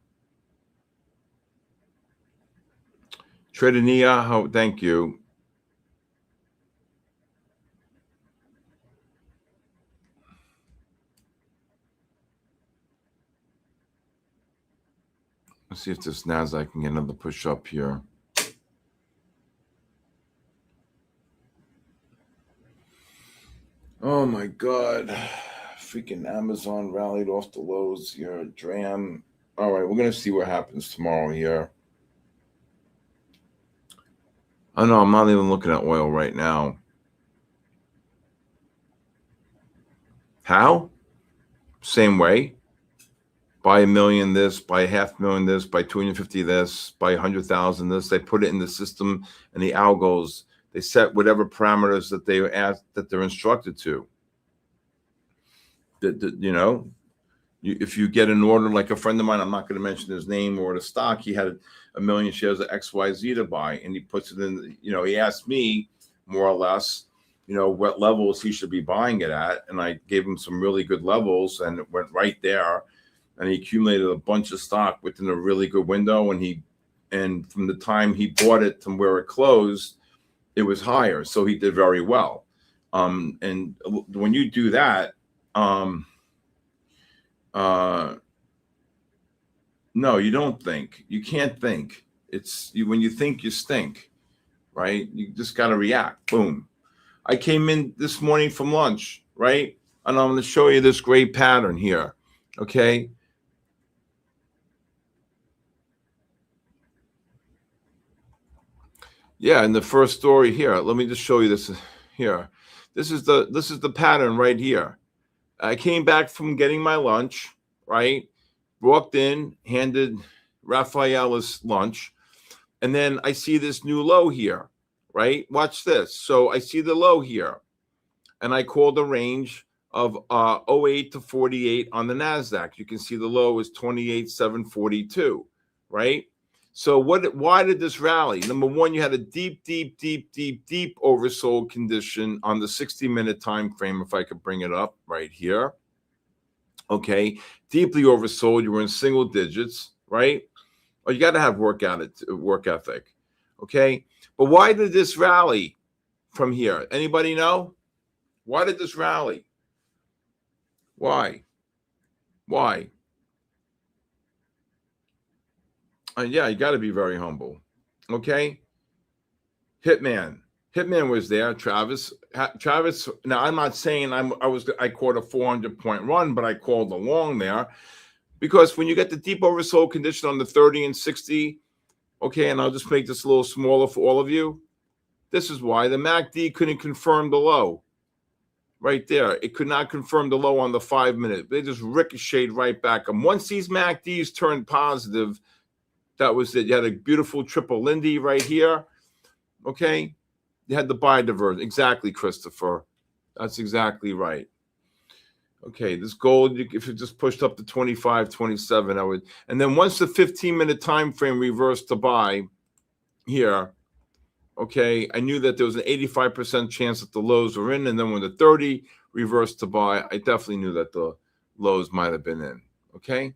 Tredenia, thank you. Let's see if this NASDAQ can get another push up here. Oh my God. Freaking Amazon rallied off the lows here. Dram. All right, we're going to see what happens tomorrow here. Oh no, I'm not even looking at oil right now. How? Same way. Buy 1 million this, buy 500,000 this, buy 250 this, buy 100,000 this. They put it in the system and the algos. They set whatever parameters that they ask that they're instructed to. You know, if you get an order, like a friend of mine, I'm not going to mention his name or the stock, he had 1 million shares of XYZ to buy, and he puts it in, you know, he asked me more or less, you know, what levels he should be buying it at. And I gave him some really good levels, and it went right there. And he accumulated a bunch of stock within a really good window. And from the time he bought it to where it closed, it was higher. So he did very well. And when you do that, no, you don't think. You can't think. It's when you think, you stink, right? You just got to react. Boom. I came in this morning from lunch, right? And I'm going to show you this great pattern here. Okay. Yeah, in the first story here, let me just show you this here. This is the pattern right here. I came back from getting my lunch, right? Walked in, handed Raphael his lunch, and then I see this new low here, right? Watch this. So I see the low here, and I call the range of 08 to 48 on the NASDAQ. You can see the low is 28,742, right? So why did this rally? Number one, you had a deep oversold condition on the 60-minute time frame, if I could bring it up right here. Okay, deeply oversold. You were in single digits, right? Oh, you got to have work ethic. Okay, but why did this rally from here? Anybody know? Why did this rally? Why? Yeah, you got to be very humble. Okay. Hitman was there. Travis. Now, I'm not saying I caught a 400-point run, but I called along there because when you get the deep oversold condition on the 30 and 60, okay, and I'll just make this a little smaller for all of you. This is why the MACD couldn't confirm the low. Right there. It could not confirm the low on the 5-minute. They just ricocheted right back. And once these MACDs turned positive, that was it. You had a beautiful triple Lindy right here. Okay. You had the buy divergence. Exactly, Christopher. That's exactly right. Okay. This gold, if it just pushed up to 25, 27, I would. And then once the 15-minute time frame reversed to buy here, okay, I knew that there was an 85% chance that the lows were in. And then when the 30 reversed to buy, I definitely knew that the lows might have been in. Okay.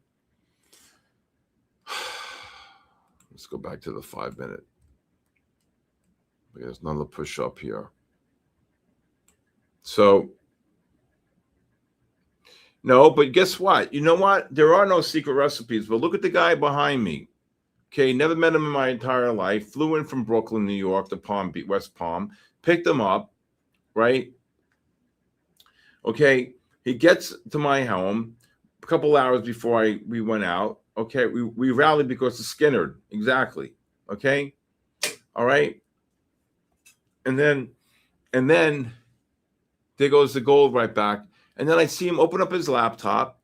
Let's go back to the 5 minute. There's another push up here. So, no, but guess what? You know what? There are no secret recipes, but look at the guy behind me. Okay, never met him in my entire life. Flew in from Brooklyn, New York to Palm Beach, West Palm. Picked him up, right? Okay, he gets to my home a couple hours before we went out. Okay, we rallied because of Skinner. Exactly. Okay, all right. And then there goes the gold right back. And then I see him open up his laptop.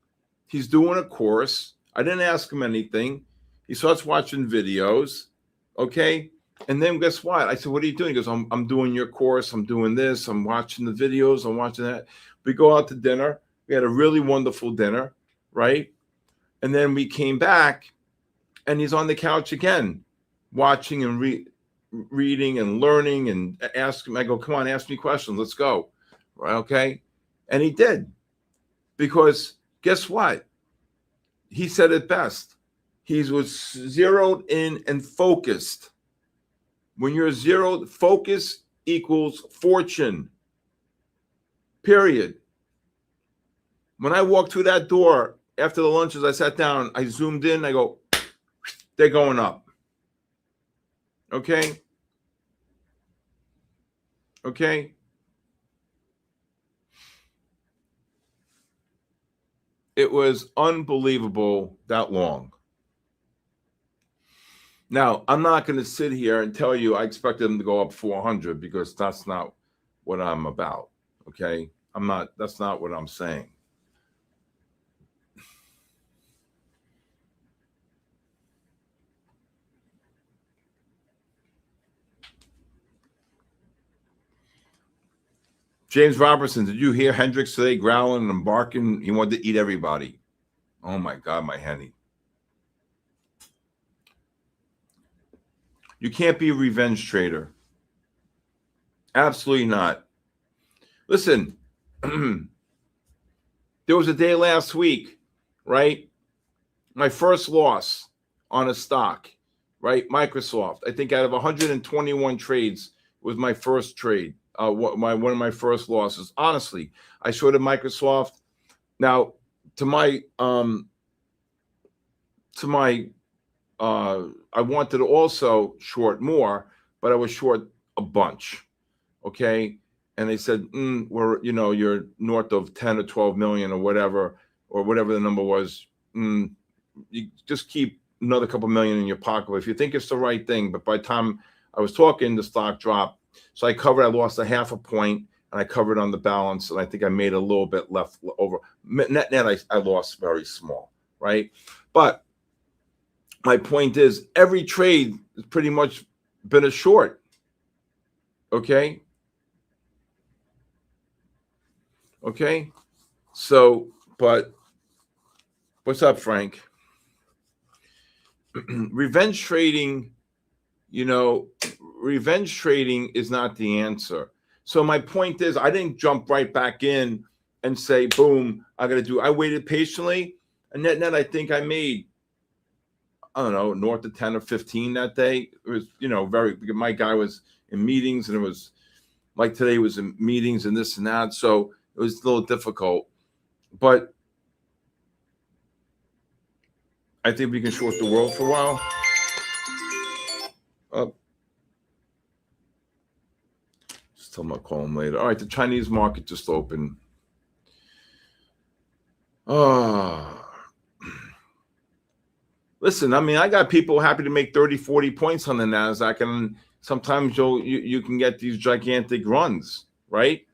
He's doing a course. I didn't ask him anything. He starts watching videos. Okay. And then guess what? I said, what are you doing? He goes, I'm doing your course. I'm doing this. I'm watching the videos. I'm watching that. We go out to dinner. We had a really wonderful dinner. Right. And then we came back and he's on the couch again, watching and reading and learning and asking. I go, come on, ask me questions. Let's go. Right. Okay. And he did, because guess what? He said it best. He was zeroed in and focused. When you're zeroed, focus equals fortune. Period. When I walked through that door after the lunches, I sat down, I zoomed in, I go, they're going up. Okay? Okay? It was unbelievable that long. Now, I'm not going to sit here and tell you I expect them to go up 400, because that's not what I'm about. Okay? That's not what I'm saying. James Robertson, did you hear Hendricks today growling and barking? He wanted to eat everybody. Oh my God, my Henny. You can't be a revenge trader. Absolutely not. Listen, there was a day last week, right? My first loss on a stock, right? Microsoft. I think out of 121 trades was my first trade. One of my first losses. Honestly, I shorted Microsoft. Now, I wanted to also short more, but I was short a bunch. Okay, and they said, you're north of 10 or 12 million or whatever the number was. You just keep another couple million in your pocket if you think it's the right thing. But by the time I was talking, the stock dropped. So I lost a half a point, and I covered on the balance, and I think I made a little bit left over. Net, I lost very small, right? But my point is, every trade has pretty much been a short, okay? Okay? So, but what's up, Frank? Revenge trading, revenge trading is not the answer. So my point is, I didn't jump right back in and say, boom, I waited patiently. And net, I think I made, I don't know, north of 10 or 15 that day. It was, my guy was in meetings, and it was like today was in meetings and this and that. So it was a little difficult. But I think we can short the world for a while. Tell them I'll call them later. All right, the Chinese market just opened. Listen, I got people happy to make 30, 40 points on the NASDAQ, and sometimes you can get these gigantic runs, right?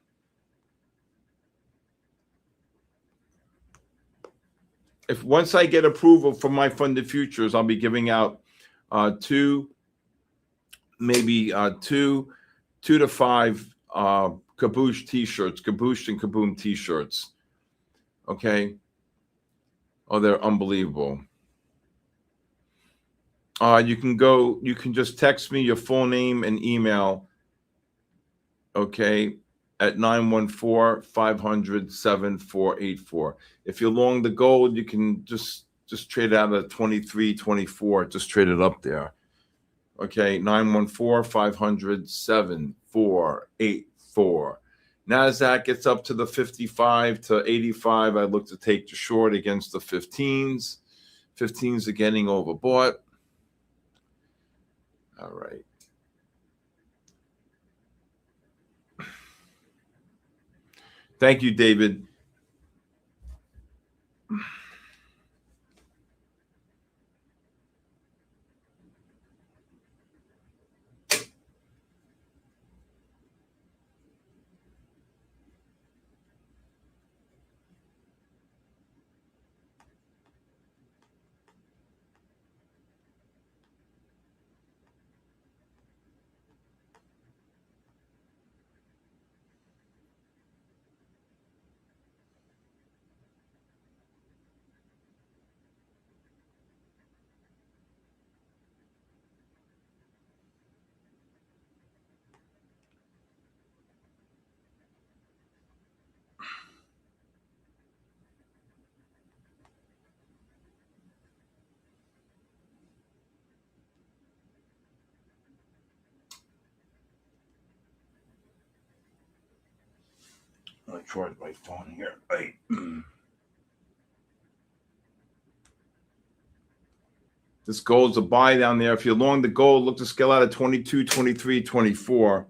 Once I get approval from MyFundedFutures, I'll be giving out two to five Kaboosh t-shirts, Kaboosh and Kaboom t-shirts. Okay. Oh, they're unbelievable. You can just text me your full name and email. Okay. At 914-500-7484. If you're long the gold, you can just trade out at 23, 24. Just trade it up there. Okay, 914, 500, 7484. NASDAQ gets up to the 55 to 85. I look to take the short against the 15s. 15s are getting overbought. All right. Thank you, David. I charge my phone here. Right. This gold's a buy down there. If you're long the gold, look to scale out at 22, 23, 24.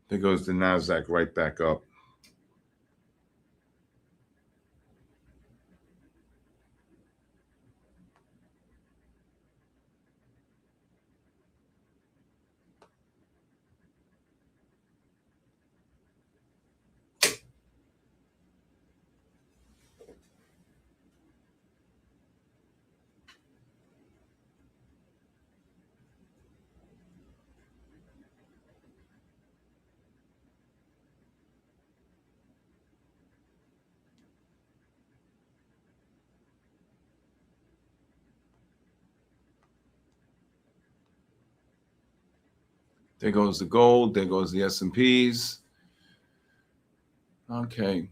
There goes the NASDAQ right back up. There goes the gold. There goes the S&Ps. Okay.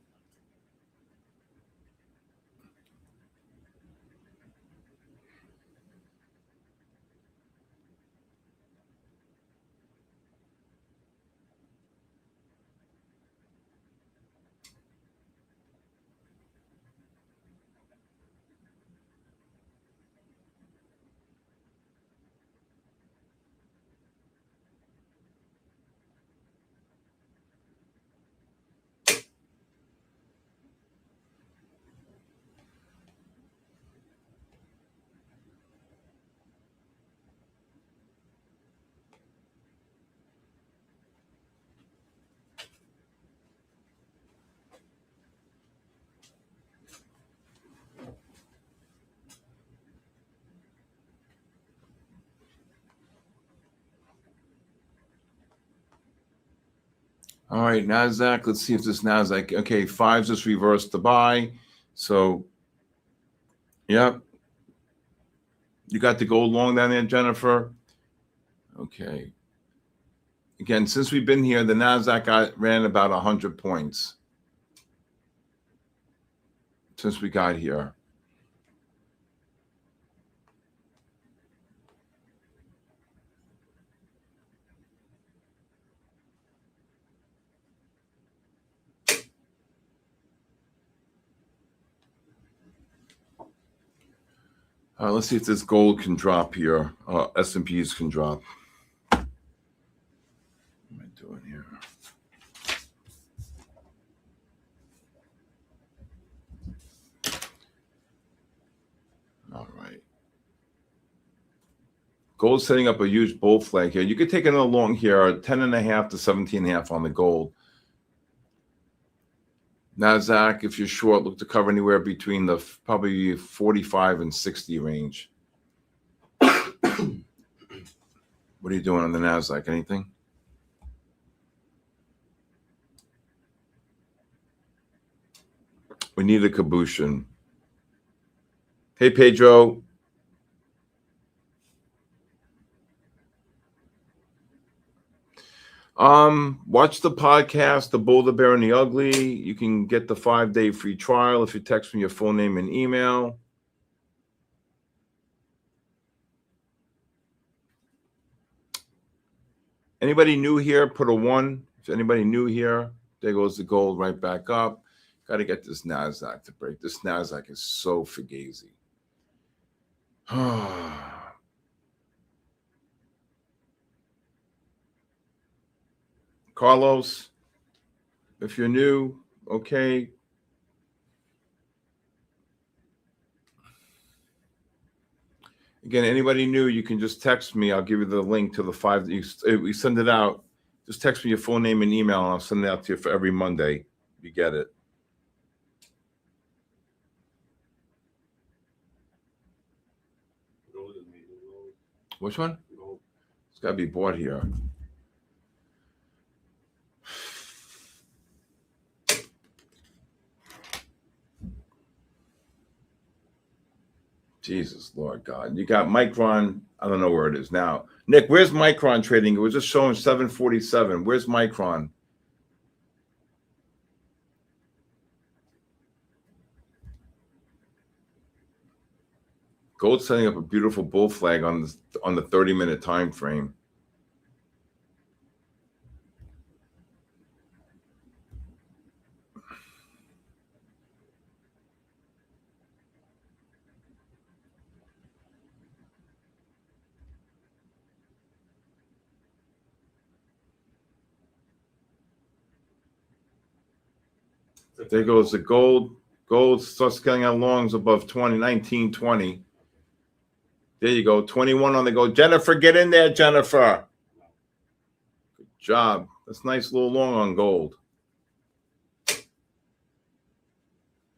All right, NASDAQ. Let's see if this NASDAQ. Okay, fives just reversed the buy. So, yep. You got the gold long down there, Jennifer. Okay. Again, since we've been here, the NASDAQ ran about 100 points since we got here. Let's see if this gold can drop here. S&Ps can drop. What am I doing here? All right. Gold's setting up a huge bull flag here. You could take another long here, 10.5 to 17.5 on the gold. NASDAQ, if you're short, look to cover anywhere between the probably 45 and 60 range. What are you doing on the NASDAQ? Anything? We need a caboose. Hey, Pedro. Watch the podcast, The Boulder Bear and the Ugly. You can get the 5-day free trial if you text me your full name and email. Anybody new here, put a 1. If anybody new here, there goes the gold right back up. Got to get this NASDAQ to break. This NASDAQ is so fugazi. Carlos, if you're new, okay. Again, anybody new, you can just text me. I'll give you the link to the 5. We send it out. Just text me your full name and email, and I'll send it out to you for every Monday. You get it. Which one? It's got to be bought here. Jesus, Lord God. You got Micron. I don't know where it is now. Nick, where's Micron trading? It was just showing 747. Where's Micron? Gold setting up a beautiful bull flag on the 30-minute time frame. There goes the gold. Gold starts getting out longs above 19, 20. There you go. 21 on the go. Jennifer, get in there, Jennifer. Good job. That's a nice little long on gold.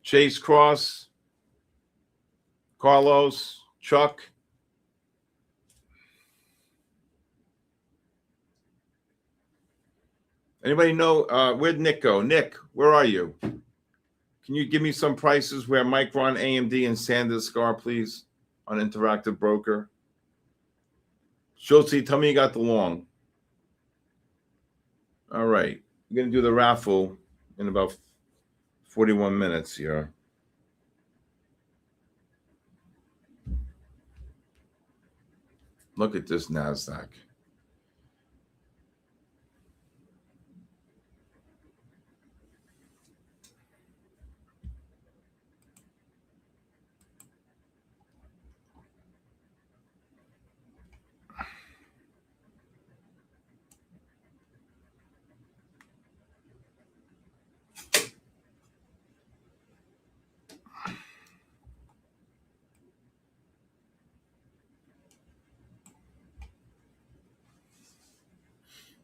Chase Cross. Carlos. Chuck. Anybody know where'd Nick go? Nick, where are you? Can you give me some prices where Micron, AMD, and SanDisk are, please, on Interactive Broker? Schultze, tell me you got the long. All right. We're going to do the raffle in about 41 minutes here. Look at this NASDAQ.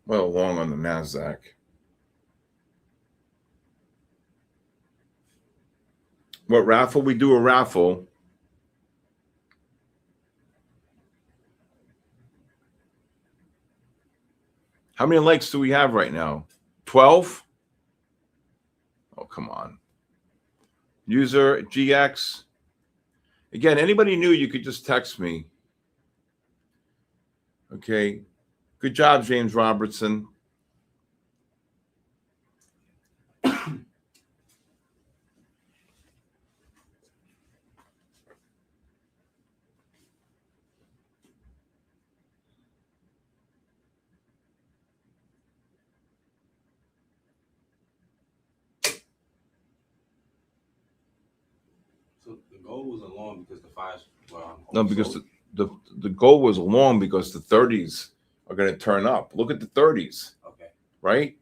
Well, long on the NASDAQ. What raffle? We do a raffle. How many likes do we have right now? 12? Oh, come on. User GX. Again, anybody new, you could just text me. Okay. Good job, James Robertson. So the goal was along because the 5s. No, because the goal was long because the 30s are going to turn up. Look at the 30s. Okay. Right?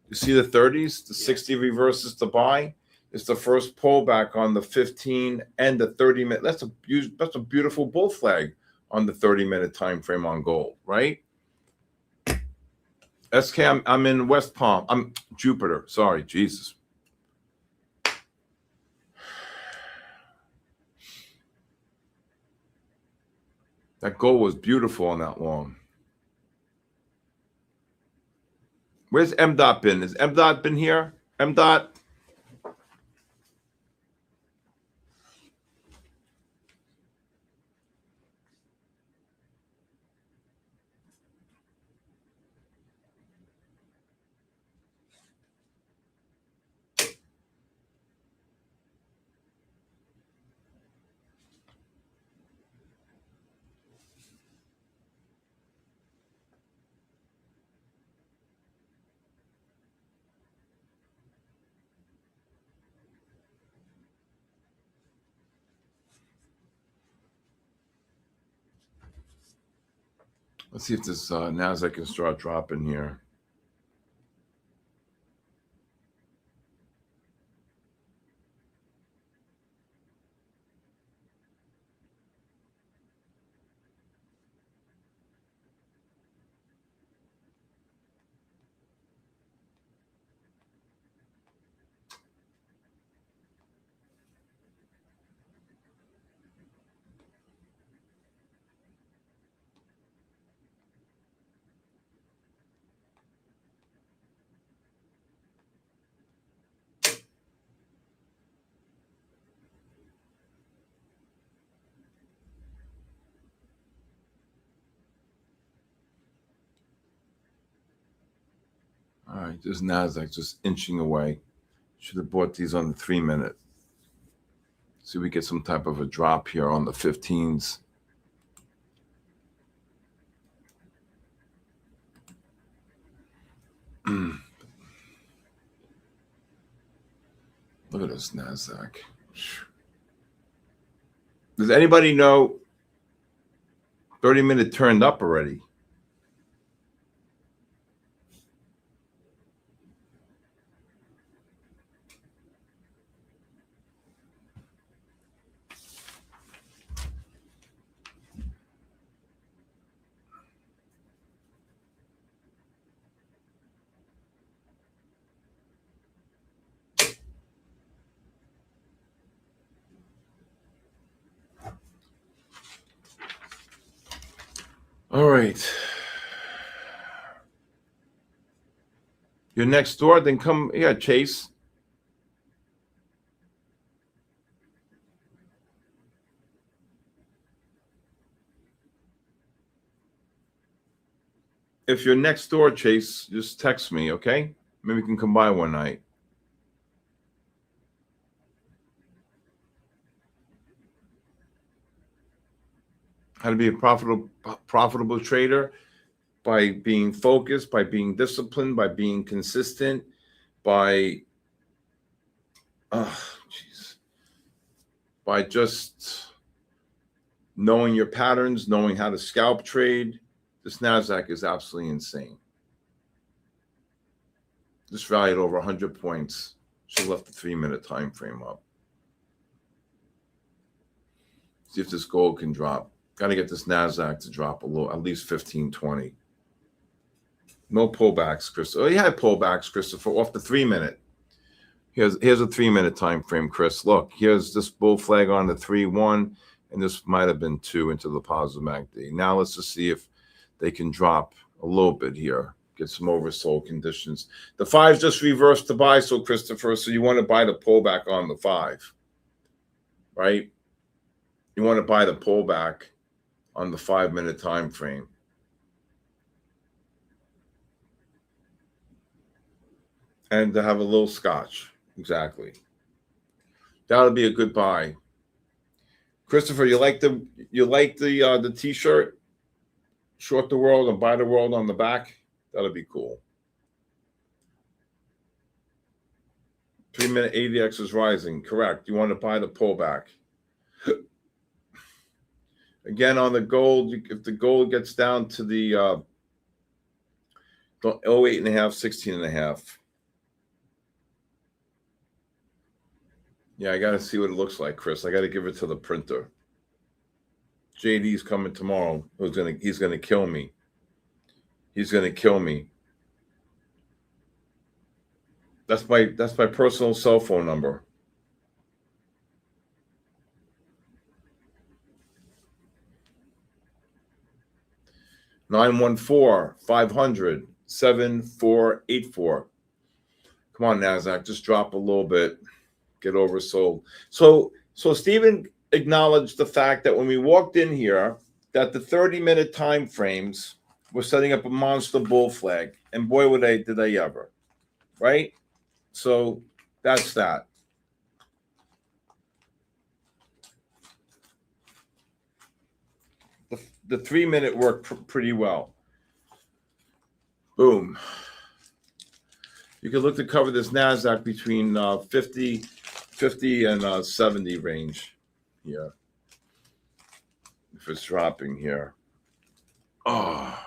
You see the 30s? The 60 reverses to buy. It's the first pullback on the 15 and the 30-minute. That's a beautiful bull flag on the 30-minute time frame on gold, right? SK, I'm in West Palm. I'm Jupiter. Sorry, Jesus. That gold was beautiful on that long. Where's M dot been? Is M dot been here? M dot. Let's see if this Nasdaq can start dropping here. All right, this Nasdaq just inching away. Should have bought these on the 3-minute. See if we get some type of a drop here on the 15s. Look at this Nasdaq. Does anybody know 30-minute turned up already? All right. You're next door, then come, yeah, Chase. If you're next door, Chase, just text me, okay? Maybe we can come by one night. How to be a profitable trader? By being focused, by being disciplined, by being consistent, by by just knowing your patterns, knowing how to scalp trade. This Nasdaq is absolutely insane. This valued over 100 points. Should have left the 3-minute time frame up. See if this gold can drop. Got to get this Nasdaq to drop a little, at least 15, 20. No pullbacks, Christopher. Oh, you had pullbacks, Christopher, off the 3-minute. Here's a 3-minute time frame, Chris. Look, here's this bull flag on the 3-1, and this might have been 2 into the positive MACD. Now let's just see if they can drop a little bit here, get some oversold conditions. The 5 just reversed the buy, so Christopher, so you want to buy the pullback on the 5, right? You want to buy the pullback on the 5-minute time frame. And to have a little scotch. Exactly. That'll be a good buy. Christopher, you like the t-shirt? Short the world and buy the world on the back? That'll be cool. 3-minute ADX is rising. Correct. You want to buy the pullback. Again, on the gold, if the gold gets down to the 08.5, 16.5. Yeah, I got to see what it looks like, Chris. I got to give it to the printer. JD's coming tomorrow. He's gonna kill me. He's gonna kill me. That's my personal cell phone number. 914 500 7484. Come on, NASDAQ, just drop a little bit. Get oversold. So Stephen acknowledged the fact that when we walked in here, that the 30-minute time frames were setting up a monster bull flag. And boy, did they ever. Right? So that's that. The 3-minute worked pretty well. Boom. You can look to cover this NASDAQ between 50 and 70 range here. If it's dropping here. Oh.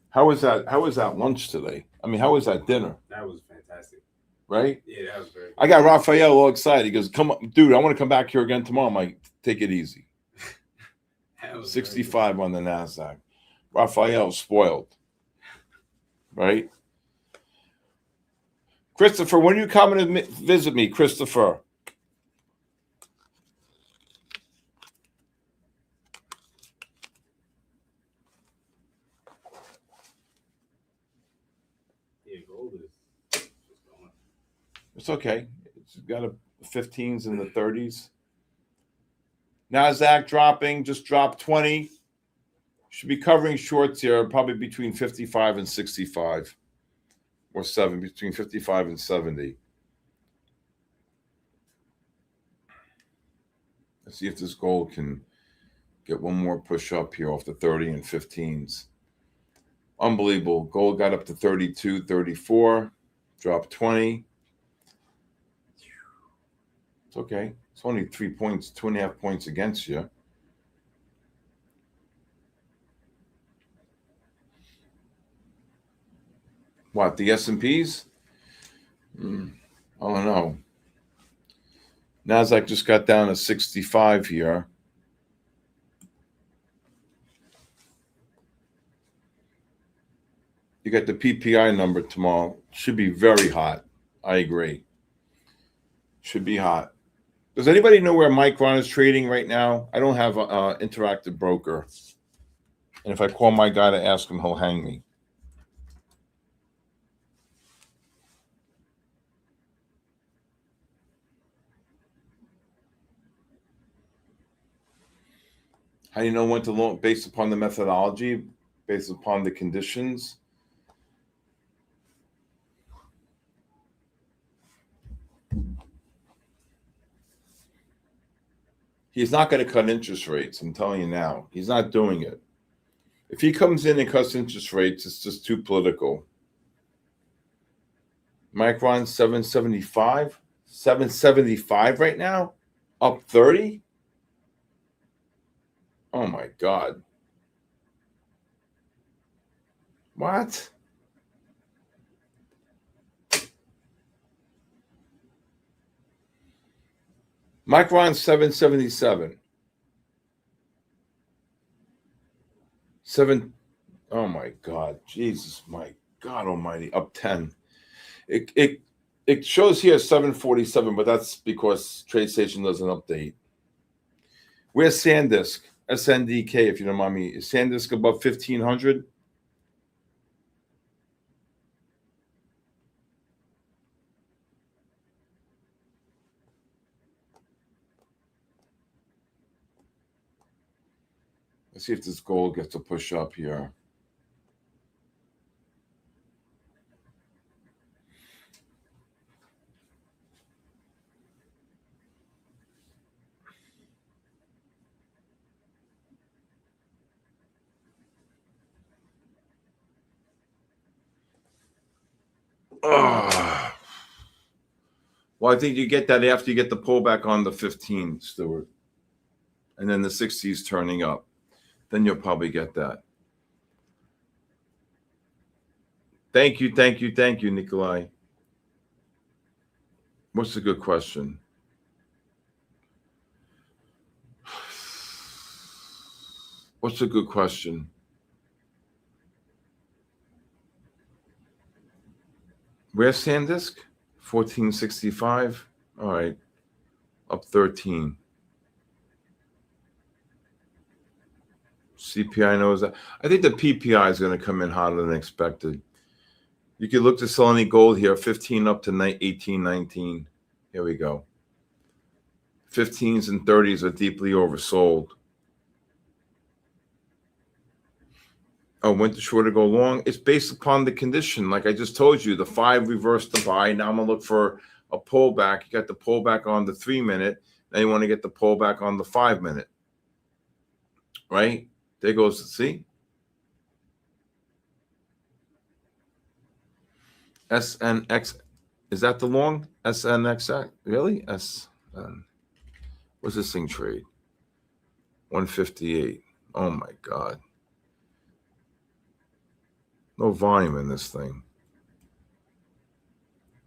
How was that lunch today? I mean, how was that dinner? That was fantastic. Right? Yeah, that was very good. I got Raphael all excited. He goes, "Come on, dude, I want to come back here again tomorrow." I'm like, "Take it easy." 65 on the NASDAQ. Raphael spoiled. Right? Christopher, when are you coming to visit me, Christopher? Yeah, gold is just going. It's okay. It's got a 15s and the 30s. NASDAQ dropping, just dropped 20. Should be covering shorts here, probably between 55 and 65. Or 7, between 55 and 70. Let's see if this gold can get one more push up here off the 30 and 15s. Unbelievable. Gold got up to 32, 34, dropped 20. It's okay. It's only 3 points, 2.5 points against you. What, the S&Ps? I don't know. NASDAQ just got down to 65 here. You got the PPI number tomorrow. Should be very hot. I agree. Should be hot. Does anybody know where Micron is trading right now? I don't have an interactive broker. And if I call my guy to ask him, he'll hang me. How do you know when to loan? Based upon the methodology, based upon the conditions. He's not going to cut interest rates. I'm telling you now. He's not doing it. If he comes in and cuts interest rates, it's just too political. Micron 775. 775 right now? Up 30? Oh my God. What? Micron 777. Oh my God. Jesus, my God almighty. Up 10. It shows here 747, but that's because TradeStation doesn't update. Where's SanDisk? SNDK, if you don't mind me. Is SanDisk above 1500? Let's see if this gold gets a push up here. Well, I think you get that after you get the pullback on the 15, Stuart. And then the 60s turning up. Then you'll probably get that. Thank you, Nikolai. What's a good question? What's a good question? Where's SanDisk? 1465. All right. Up 13. CPI knows that. I think the PPI is going to come in hotter than expected. You could look to sell any gold here, 15 up to 18, 19. Here we go. 15s and 30s are deeply oversold. Oh, went to short to go long. It's based upon the condition. Like I just told you, the 5 reversed the buy. Now I'm going to look for a pullback. You got the pullback on the 3-minute. Now you want to get the pullback on the 5-minute. Right? There goes the, see? SNX. Is that the long? SNX? Really? What's this thing trade? 158. Oh my God. No volume in this thing.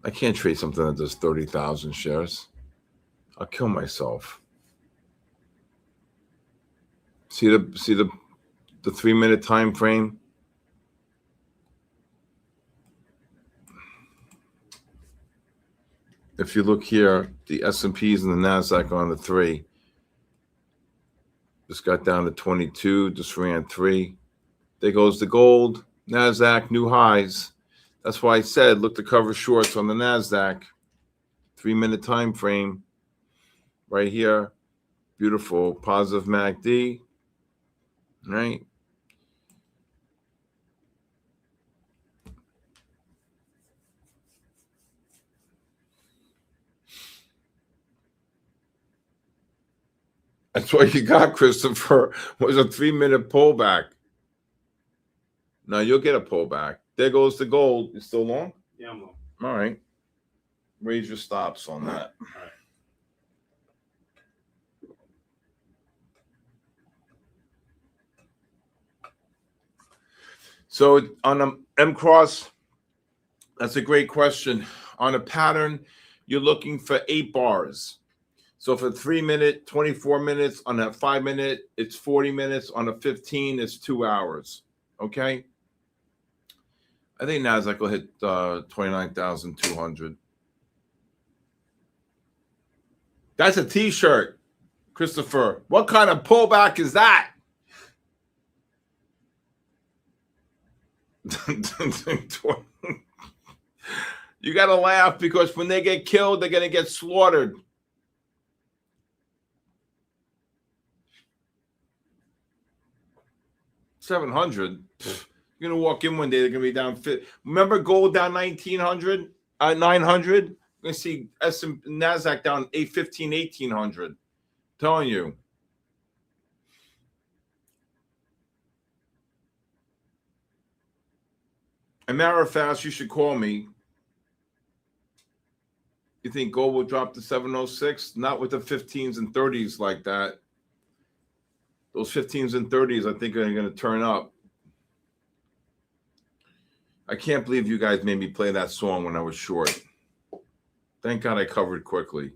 I can't trade something that does 30,000 shares. I'll kill myself. See the 3-minute time frame? If you look here, the S&Ps and the NASDAQ on the 3 just got down to 22, just ran 3. There goes the gold. NASDAQ, new highs. That's why I said look to cover shorts on the NASDAQ. 3-minute time frame right here. Beautiful positive MACD. Right? That's what you got, Christopher, was a 3-minute pullback. Now you'll get a pullback. There goes the gold. You still long? Yeah, I'm long. All right. Raise your stops on that. All right. So on a M cross, that's a great question. On a pattern, you're looking for 8 bars. So for 3-minute, 24 minutes. On a 5-minute, it's 40 minutes. On a 15, it's 2 hours. Okay. I think NASDAQ will hit 29,200. That's a T-shirt, Christopher. What kind of pullback is that? You got to laugh because when they get killed, they're going to get slaughtered. $700. You're going to walk in one day, they're going to be down. Remember gold down 1,900, 900? You're going to see NASDAQ down 815, 1,800. Telling you. And matter of fact, you should call me. You think gold will drop to 706? Not with the 15s and 30s like that. Those 15s and 30s, I think, are going to turn up. I can't believe you guys made me play that song when I was short. Thank God I covered quickly.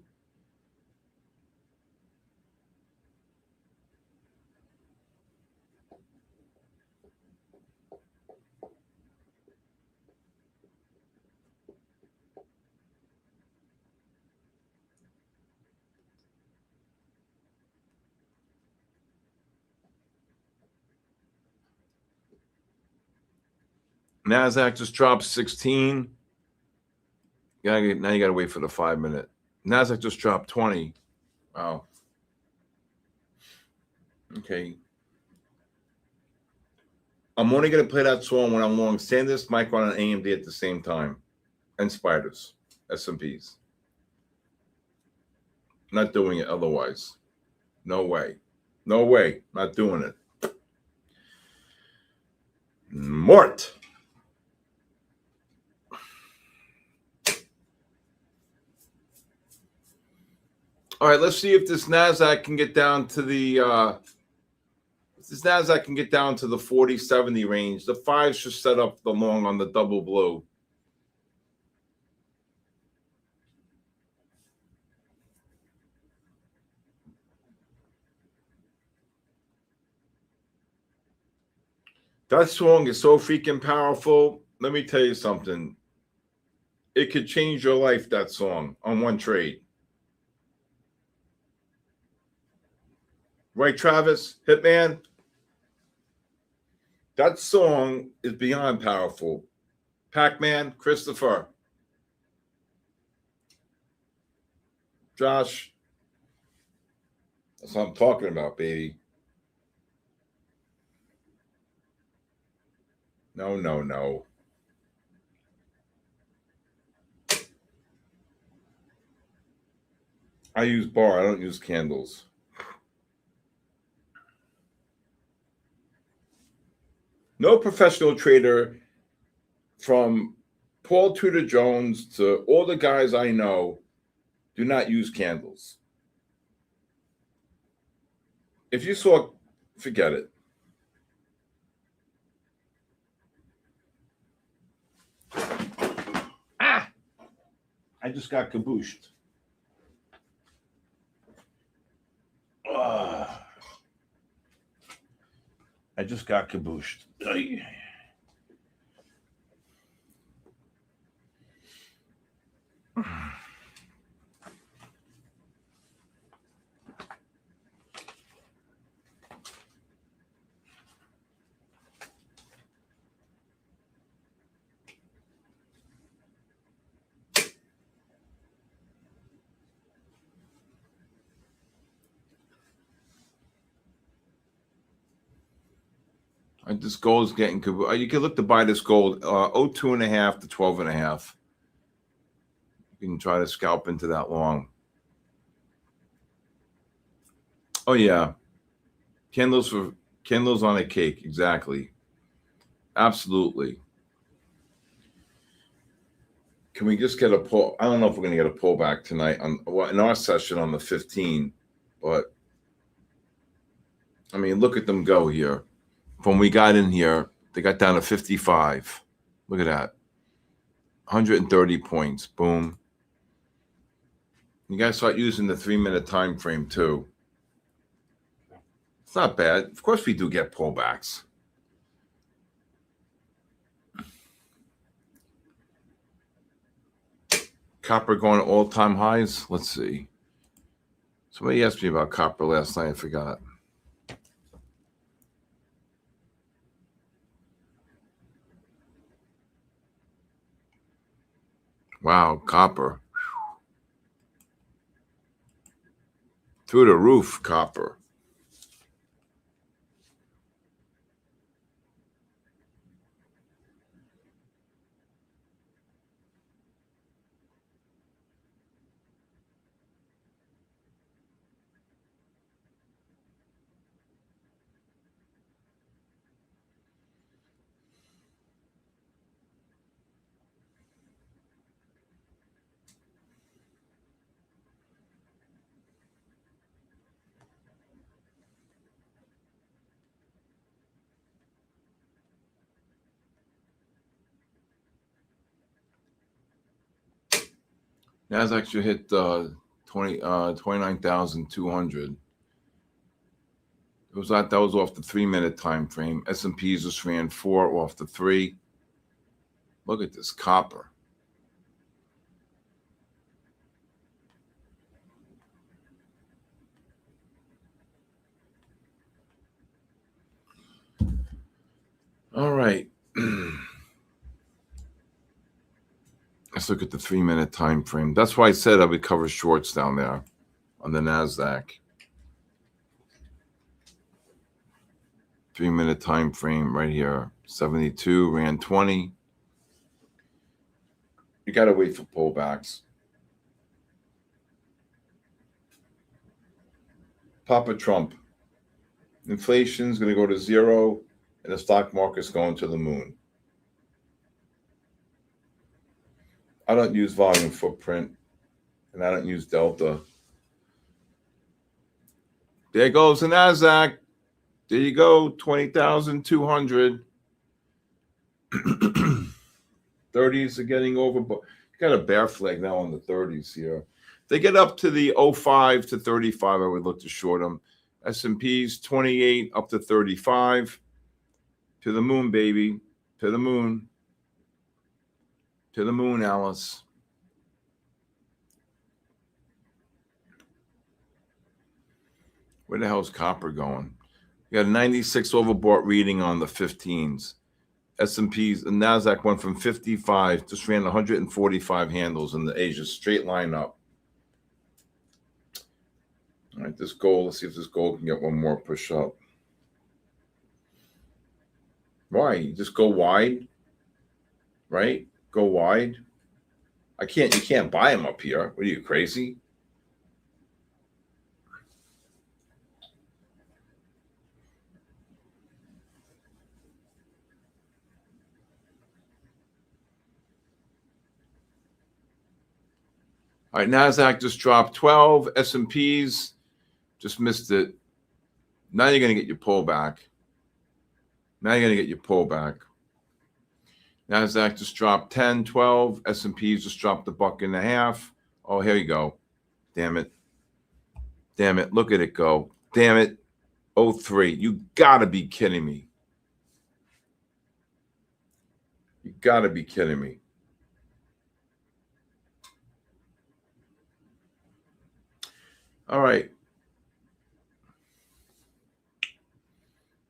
NASDAQ just dropped 16. Now you got to wait for the 5-minute. NASDAQ just dropped 20. Wow. Okay. I'm only going to play that song when I'm long. SanDisk, Micron, and AMD at the same time. And spiders, S&Ps. Not doing it otherwise. No way. No way. Not doing it. Mort. All right, let's see if this NASDAQ can get down to the 40-70 range. The 5 should set up the long on the double blue. That song is so freaking powerful. Let me tell you something. It could change your life, that song, on one trade. Right, Travis? Hitman? That song is beyond powerful. Pac-Man, Christopher. Josh. That's what I'm talking about, baby. No, no, no. I use bar. I don't use candles. No professional trader, from Paul Tudor Jones to all the guys I know, do not use candles. If you saw, forget it. Ah! I just got kabooshed. I just got kabooshed. This gold is getting, you can look to buy this gold, 02.5 to 12.5. You can try to scalp into that long. Oh yeah, candles on a cake, exactly, absolutely. Can we just get a pull? I don't know if we're going to get a pullback tonight in our session on the 15, but I mean, look at them go here. From we got in here, they got down to 55. Look at that. 130 points. Boom. You guys start using the 3-minute time frame too. It's not bad. Of course, we do get pullbacks. Copper going to all-time highs. Let's see. Somebody asked me about copper last night. I forgot. Wow, copper. Through the roof, copper. Nasdaq should hit 29,200. It was that was off the 3-minute time frame. S&Ps just ran 4 off the 3. Look at this copper. All right. Let's look at the 3-minute time frame. That's why I said I would cover shorts down there on the Nasdaq. 3-minute time frame right here. 72 ran 20. You got to wait for pullbacks. Papa Trump. Inflation's going to go to 0 and the stock market's going to the moon. I don't use volume footprint, and I don't use delta. There goes the Nasdaq. There you go, 20,200. 30s are getting over, but you got a bear flag now on the 30s here. They get up to the 05 to 35, I would look to short them. S&Ps 28 up to 35. To the moon, baby. To the moon. To the moon, Alice. Where the hell's copper going? We got a 96 overbought reading on the 15s. S&P's and NASDAQ went from 55, just ran 145 handles in the Asia, straight line up. All right, this gold, let's see if this gold can get one more push up. Why? You just go wide, right? Go wide. You can't buy them up here. What are you, crazy? All right, NASDAQ just dropped 12. S&Ps just missed it. Now you're going to get your pullback. NASDAQ just dropped 10, 12. S&Ps just dropped $1.50. Oh, here you go. Damn it. Look at it go. Damn it. 03. You got to be kidding me. All right.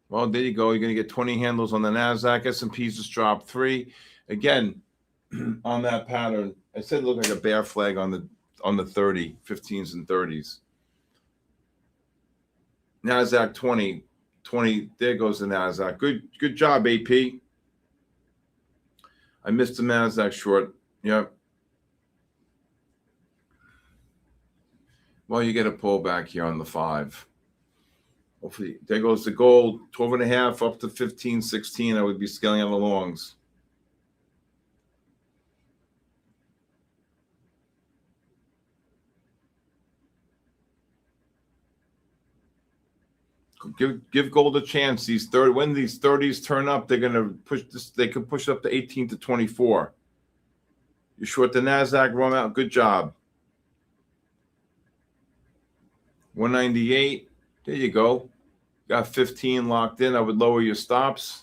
Well, there you go. You're going to get 20 handles on the NASDAQ. S&Ps just dropped 3. Again, on that pattern, I said it looked like a bear flag on the 30, 15s and 30s. NASDAQ 20. There goes the NASDAQ. Good job, AP. I missed the NASDAQ short. Yep. Well, you get a pullback here on the 5. Hopefully, there goes the gold, 12.5 up to 15, 16. I would be scaling out the longs. Give gold a chance. When these 30s turn up, they're gonna push this. They could push up to 18 to 24. You short the NASDAQ, run out. Good job. 198. There you go. Got 15 locked in. I would lower your stops.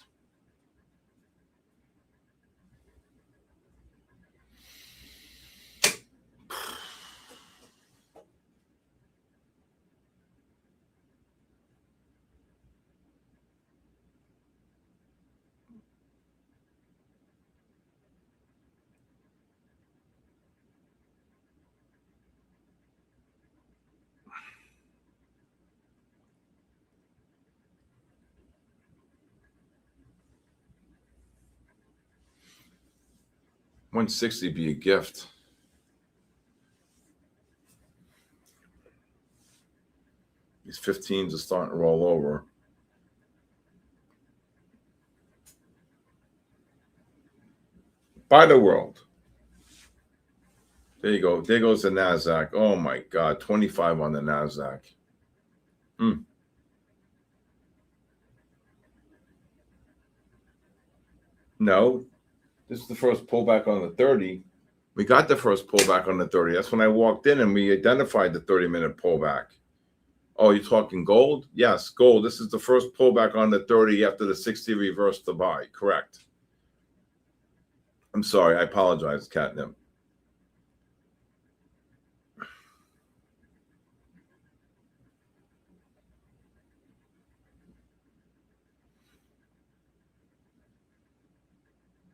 $160 be a gift. These 15s are starting to roll over. Buy the world. There you go. There goes the NASDAQ. Oh, my God. 25 on the NASDAQ. No. This is the first pullback on the 30. We got the first pullback on the 30. That's when I walked in and we identified the 30-minute pullback. Oh, you're talking gold? Yes, gold. This is the first pullback on the 30 after the 60 reversed to buy. Correct. I'm sorry. I apologize, Catnip.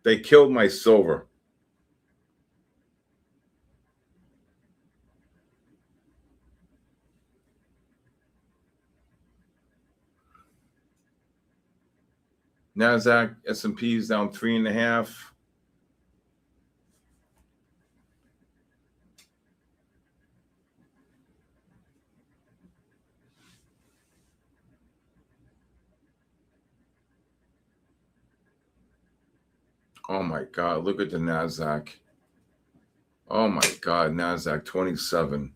They killed my silver. NASDAQ, S&P's down 3.5. Oh my God, look at the NASDAQ. Oh my God, NASDAQ 27.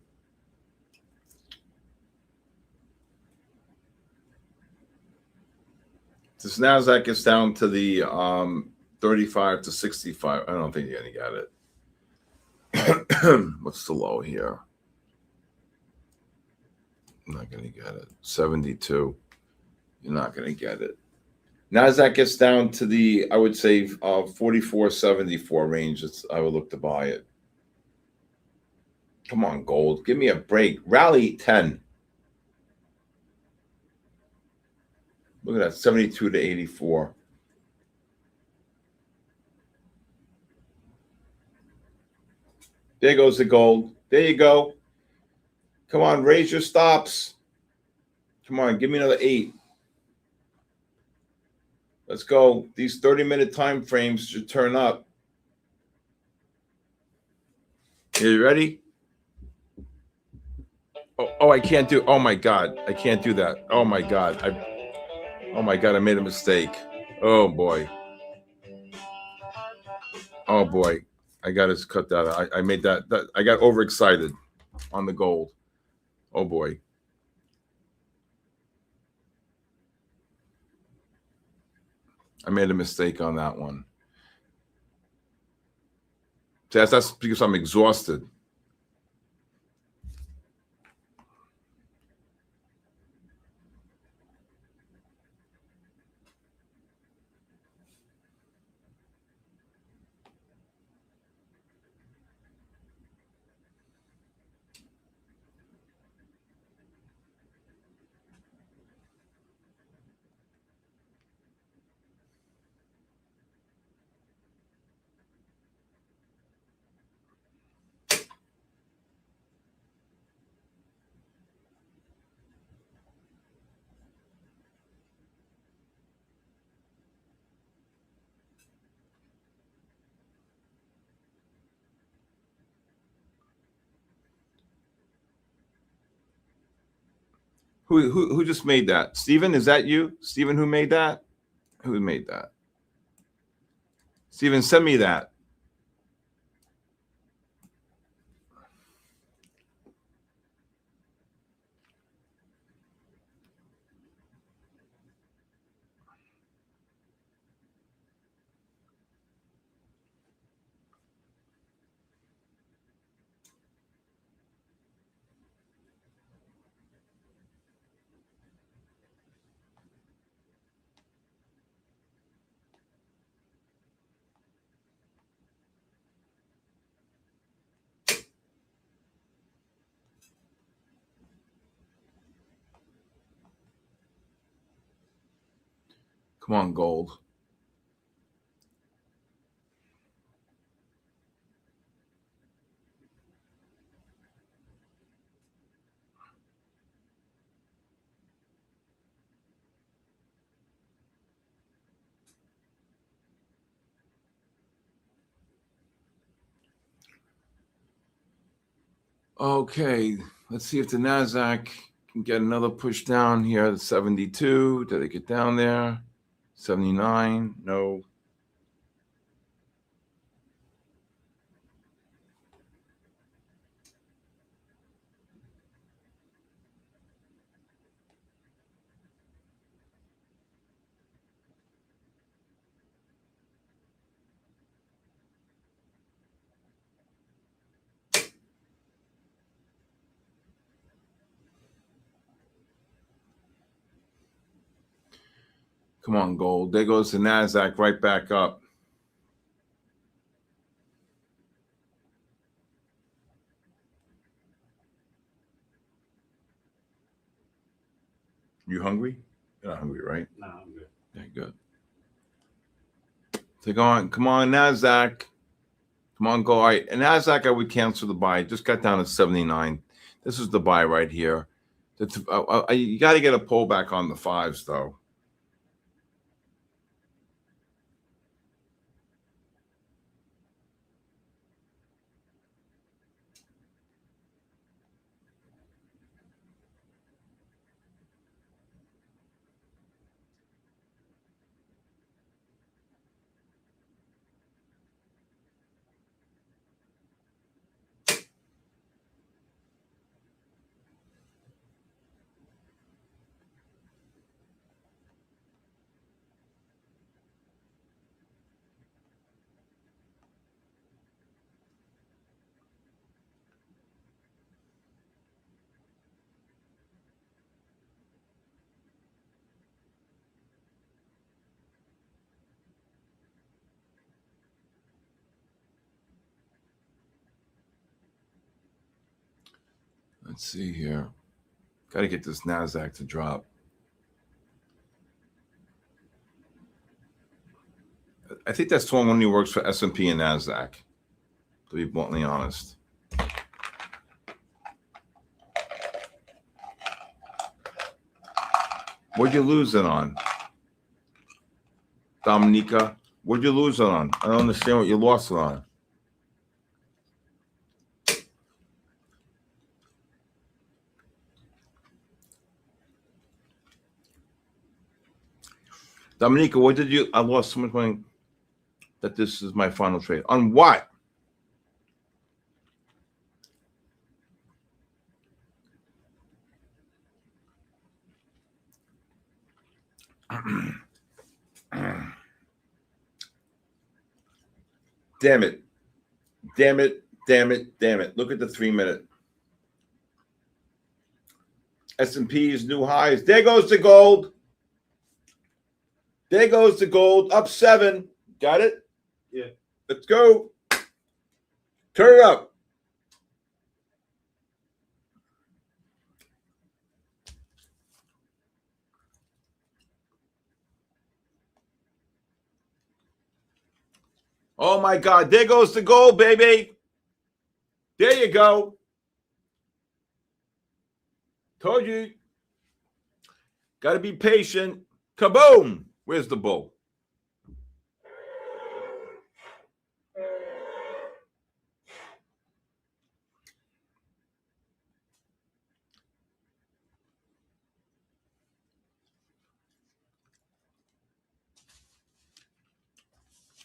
This NASDAQ is down to the 35 to 65. I don't think you're going to get it. What's the low here? I'm not going to get it. 72. You're not going to get it. NASDAQ gets down to the, I would say, 44.74 range. I would look to buy it. Come on, gold. Give me a break. Rally 10. Look at that, 72 to 84. There goes the gold. There you go. Come on, raise your stops. Come on, give me another 8. Let's go. These 30-minute time frames should turn up. Are you ready? Oh, I can't do. Oh my God, I can't do that. Oh my God, I made a mistake. Oh boy. Oh boy, I got to cut that out. I made that. I got overexcited on the gold. Oh boy. I made a mistake on that one. That's because I'm exhausted. Who just made that? Steven, is that you? Steven, who made that? Who made that? Steven, send me that. Come on, gold. Okay, let's see if the NASDAQ can get another push down here at 72. Did it get down there? 79? No. Come on, gold. There goes the NASDAQ right back up. You hungry? You're not hungry, right? No, I'm good. Yeah, good. Take on. Come on, NASDAQ. Come on, go. All right. And NASDAQ, I would cancel the buy. It just got down to 79. This is the buy right here. You got to get a pullback on the 5s, though. Let's see here. Got to get this NASDAQ to drop. I think that song only works for S&P and NASDAQ, to be bluntly honest. What'd you lose it on? Dominica, what'd you lose it on? I don't understand what you lost it on. Dominica, what did you? I lost so much money that this is my final trade. On what? Damn it. Damn it. Damn it. Damn it. Look at the 3-minute. S&P's new highs. There goes the gold. There goes the gold. Up 7. Got it? Yeah. Let's go. Turn it up. Oh my God. There goes the gold, baby. There you go. Told you. Got to be patient. Kaboom. Where's the bull?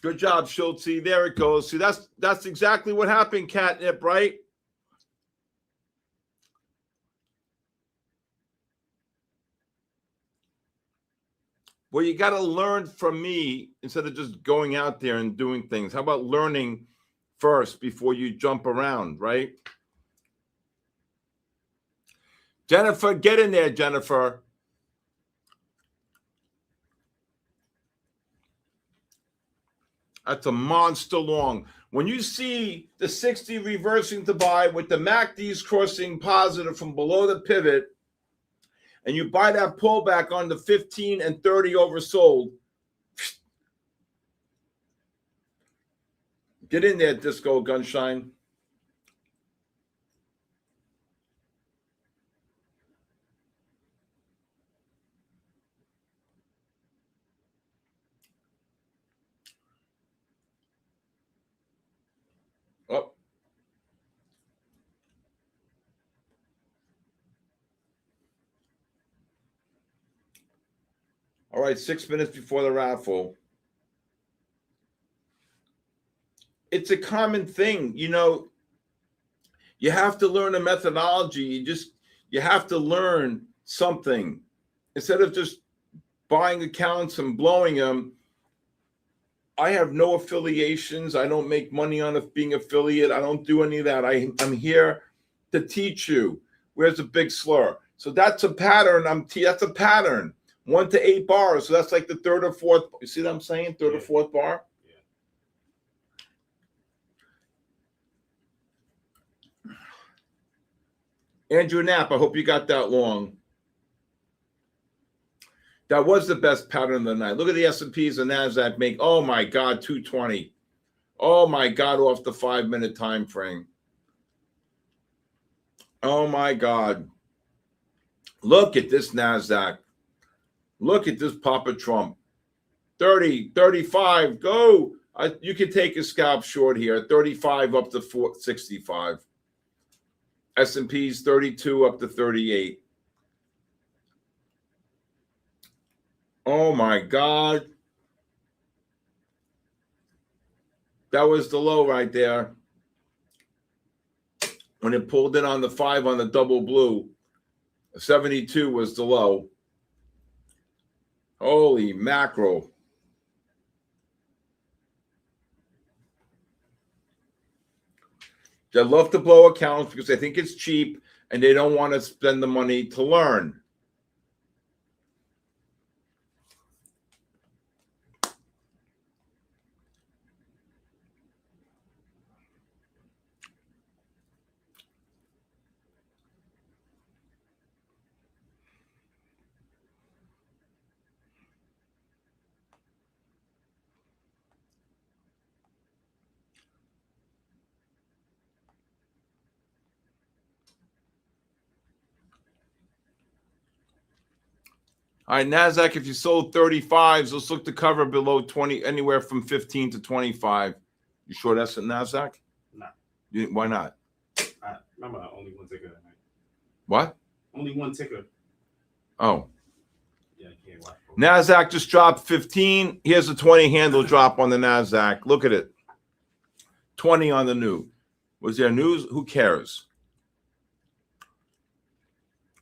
Good job, Schultz. See, there it goes. See, that's exactly what happened, Catnip, right? Well, you got to learn from me instead of just going out there and doing things. How about learning first before you jump around, right? Jennifer, get in there, Jennifer. That's a monster long. When you see the 60 reversing to buy with the MACDs crossing positive from below the pivot, and you buy that pullback on the 15 and 30 oversold, get in there, Disco Gunshine. Oh. All right, 6 minutes before the raffle. It's a common thing. You know, you have to learn a methodology. You have to learn something. Instead of just buying accounts and blowing them, I have no affiliations. I don't make money on being affiliate. I don't do any of that. I'm here to teach you. Where's the big slur? So that's a pattern. That's a pattern. 1 to 8 bars. So that's like the third or fourth. You see what I'm saying? Third or fourth bar. Yeah. Andrew Knapp, I hope you got that long. That was the best pattern of the night. Look at the S&Ps and NASDAQ make, oh my God, 220. Oh my God, off the 5-minute time frame. Oh my God. Look at this NASDAQ. Look at this Papa Trump. 30, 35, go. You can take a scalp short here. 35 up to 65. S&P's 32 up to 38. Oh my God. That was the low right there. When it pulled in on the 5 on the double blue, 72 was the low. Holy mackerel. They love to blow accounts because they think it's cheap and they don't want to spend the money to learn. All right, NASDAQ, if you sold 35s, let's look to cover below 20, anywhere from 15 to 25. You sure that's at NASDAQ? Nah. Why not? Remember, only one ticker. Right? What? Only one ticker. Oh. Yeah, I can't watch. NASDAQ just dropped 15. Here's a 20 handle drop on the NASDAQ. Look at it. 20 on the new. Was there news? Who cares?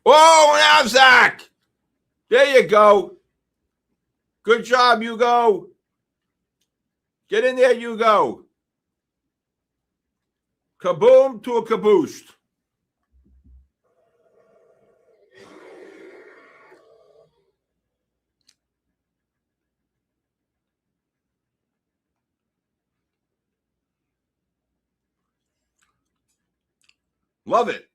Whoa, NASDAQ! There you go. Good job, Hugo. Get in there, Hugo. Kaboom to a caboose. Love it.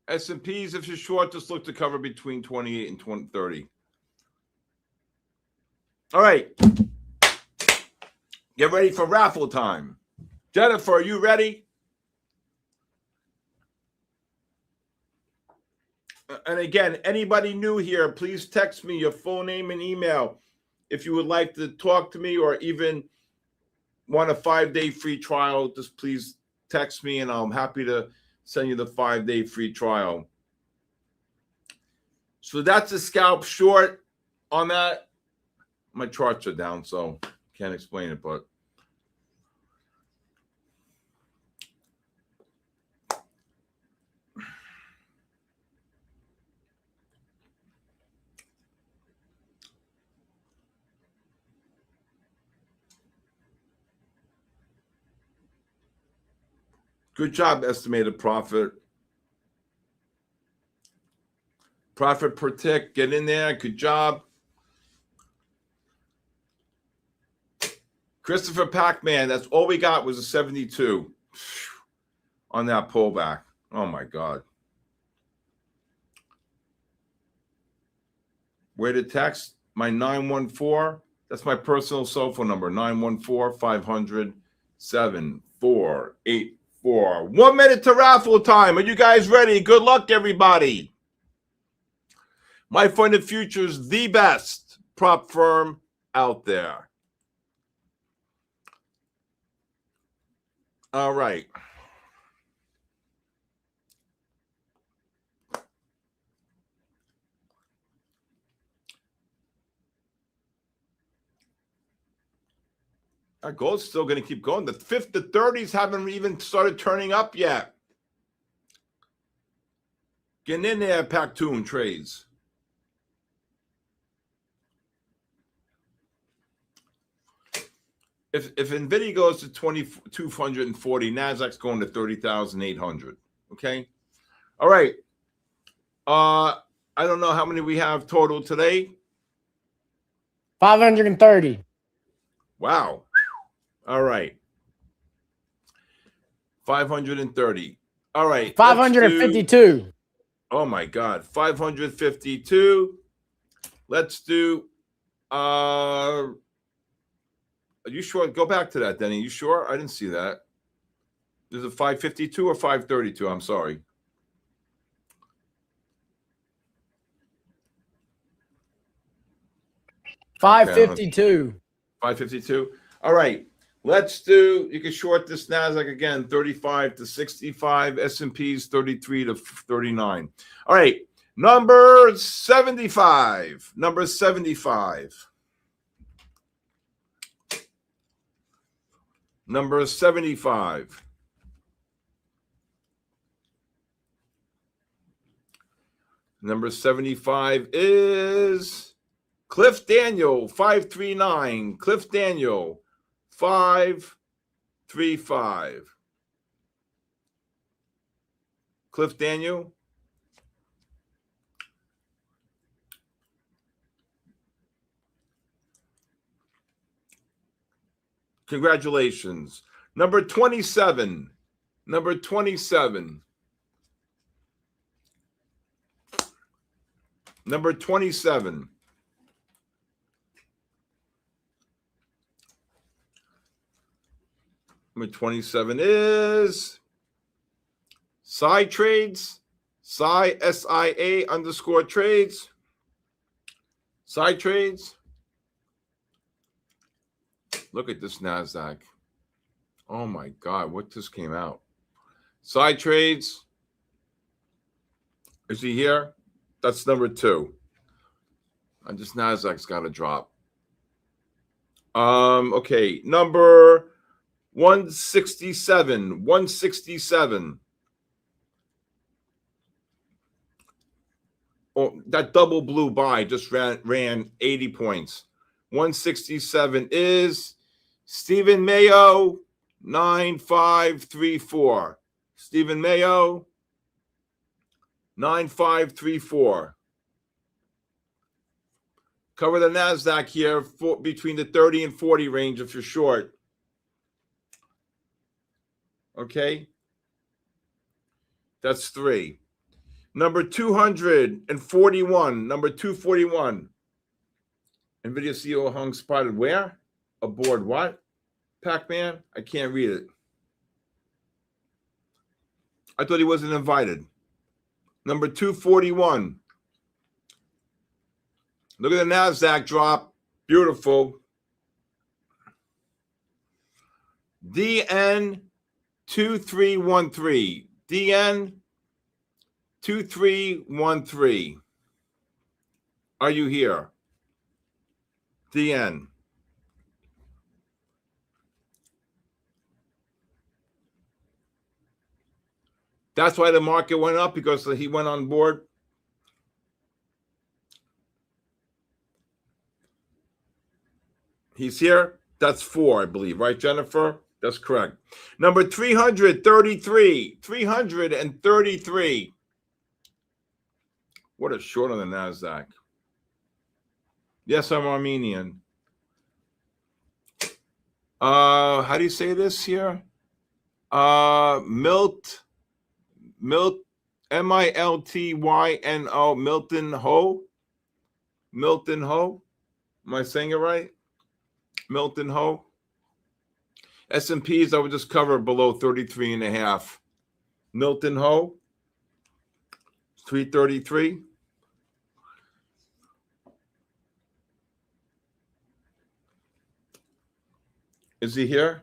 S&Ps, if you're short, just look to cover between 28 and 30. All right. Get ready for raffle time. Jennifer, are you ready? And again, anybody new here, please text me your full name and email if you would like to talk to me or even want a 5-day free trial. Just please text me and I'm happy to send you the 5-day free trial. So that's a scalp short on that. My charts are down, so can't explain it, but good job, estimated profit. Profit per tick, get in there. Good job. Christopher Pac-Man, that's all we got was a 72 on that pullback. Oh, my God. Where to text? My 914. That's my personal cell phone number, 914-500-7484. 1 minute to raffle time. Are you guys ready? Good luck, everybody. MyFundedFutures, the best prop firm out there. All right. Our gold's still going to keep going. The 30s haven't even started turning up yet. Getting in there, Pactoon trades. If NVIDIA goes to 2,240, NASDAQ's going to 30,800. Okay? All right. I don't know how many we have total today. 530. Wow. All right. 530. All right. 552. Oh my God. 552. Let's do are you sure? Go back to that, Denny. You sure? I didn't see that. Is it 552 or 532? I'm sorry. $552. 552. All right. Let's do, you can short this NASDAQ again, 35 to 65, S&Ps 33 to 39. All right. Number 75. Number 75. Number 75. Number 75 is Cliff Daniel, 539. Cliff Daniel, 535. Cliff Daniel. Congratulations. Number 27. Number 27. Number 27. Number 27 is Side trades, SIA underscore trades, side trades. Look at this NASDAQ. Oh my God, what just came out? Side trades. Is he here? That's number 2. And this NASDAQ's got to drop. Okay, number 167. 167. Oh, that double blue buy just ran 80 points. 167 is Stephen Mayo, 9534. Stephen Mayo, 9534. Cover the NASDAQ here between the 30 and 40 range if you're short. Okay. That's 3. Number 241. Number 241. NVIDIA CEO hung spotted where? Aboard what? Pac-Man? I can't read it. I thought he wasn't invited. Number 241. Look at the NASDAQ drop. Beautiful. DN 2313. DN 2313. Are you here? DN. That's why the market went up, because he went on board. He's here. That's 4, I believe. Right, Jennifer? That's correct. Number 333. 333. What a short on the NASDAQ. Yes, I'm Armenian. How do you say this here? Milt, M-I-L-T-Y-N-O, Milton Ho. Milton Ho. Am I saying it right? Milton Ho. S&Ps I would just cover below 33.5. Milton Ho. 333. Is he here?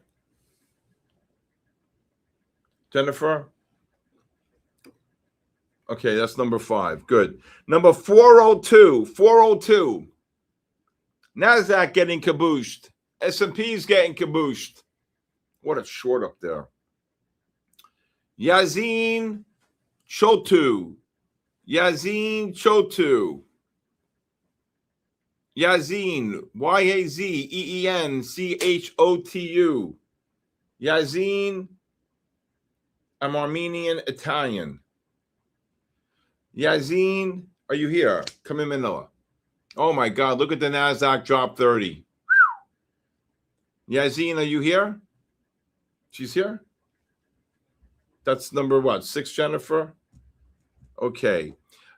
Jennifer? Okay, that's number 5. Good. Number 402. 402. NASDAQ getting cabooshed. S&P's getting cabooshed. What a short up there. Yazin Chotu. Yazin Chotu. Yazin, Y-A-Z-E-E-N-C-H-O-T-U. Yazin, I'm Armenian, Italian. Yazin, are you here? Come in, Manila. Oh my God, look at the NASDAQ drop 30. Yazin, are you here? She's here? That's number what? 6, Jennifer? Okay.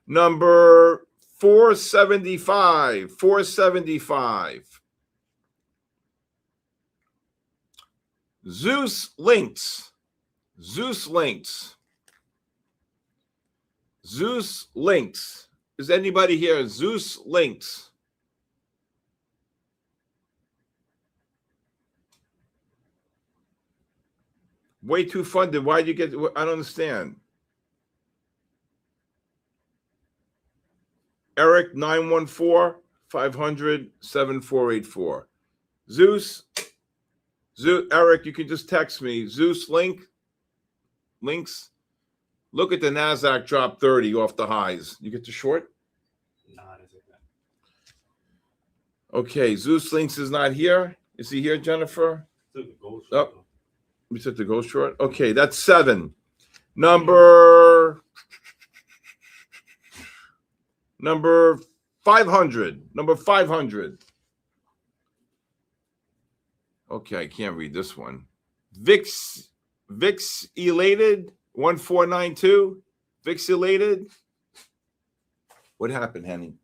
Number 475. 475. Zeus Links. Zeus Links. Zeus Links. Is anybody here? Zeus Links. Way too funded. Why did you get? I don't understand. Eric 914-500-7484. Zeus. Eric, you can just text me. Zeus links. Look at the NASDAQ drop 30 off the highs. You get the short? Nah, that's it. Okay, Zeus Links is not here. Is he here, Jennifer? Took the gold short, Oh, we took the gold short. Okay, that's 7. Number 500. Number 500. Okay, I can't read this one. VIX elated 1492. VIX elated. What happened, Henny?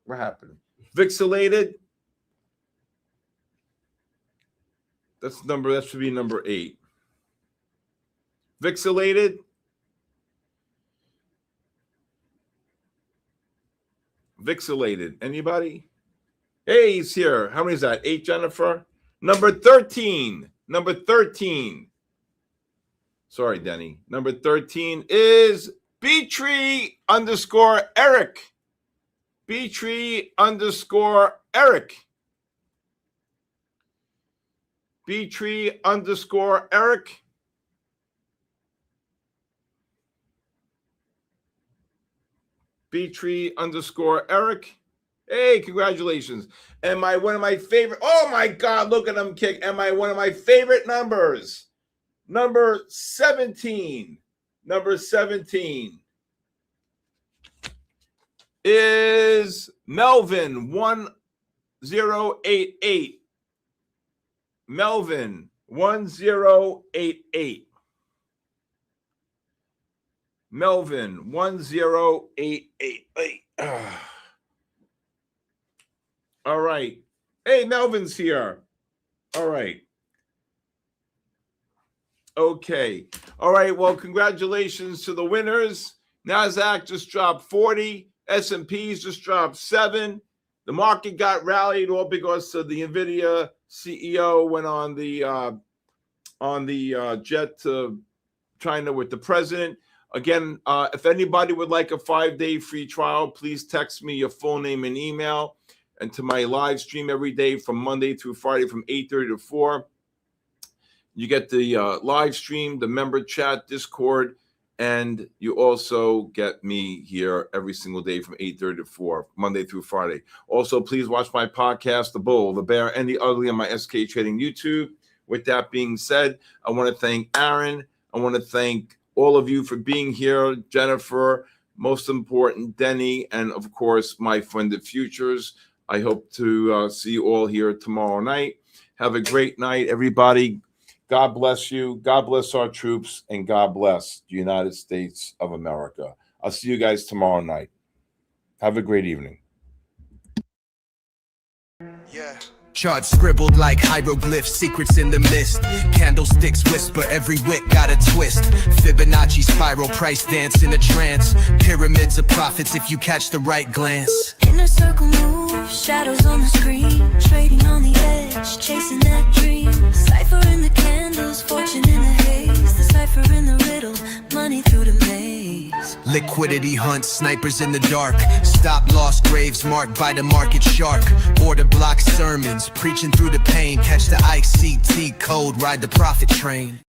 What happened? VIX elated. That should be number 8. VIX elated. Vixelated. Anybody? Hey, he's here. How many is that? 8, Jennifer? Number 13. Number 13. Sorry, Denny. Number 13 is B-Tree_Eric. B-Tree_Eric. B-Tree_Eric. B-Tree_Eric. Hey, congratulations. Am I one of my favorite? Oh my God, look at them kick. Am I one of my favorite numbers? Number 17. Number 17 is Melvin 1088. Melvin 1088. Melvin 1088. All right. Hey, Melvin's here. All right. Okay. All right. Well, congratulations to the winners. NASDAQ just dropped 40. S&Ps just dropped 7. The market got rallied all because of the NVIDIA CEO went on the jet to China with the president. Again, if anybody would like a 5-day free trial, please text me your full name and email, and to my live stream every day from Monday through Friday from 8:30 to 4. You get the live stream, the member chat, Discord, and you also get me here every single day from 8:30 to 4, Monday through Friday. Also, please watch my podcast, The Bull, The Bear, and The Ugly on my SK Trading YouTube. With that being said, I want to thank Aaron. I want to thank all of you for being here, Jennifer, most important, Denny, and of course, MyFundedFutures. I hope to see you all here tomorrow night. Have a great night, everybody. God bless you. God bless our troops, and God bless the United States of America. I'll see you guys tomorrow night. Have a great evening. Yeah. Charts scribbled like hieroglyphs, secrets in the mist. Candlesticks whisper, every wick got a twist. Fibonacci spiral, price dance in a trance. Pyramids of profits if you catch the right glance. Inner circle move, shadows on the screen. Trading on the edge, chasing that dream. Cipher in the candles, fortune in the haze. The cipher in the riddle, money through the maze. Liquidity hunt, snipers in the dark. Stop lost graves marked by the market shark. Order block sermons, preaching through the pain. Catch the ICT code, ride the profit train.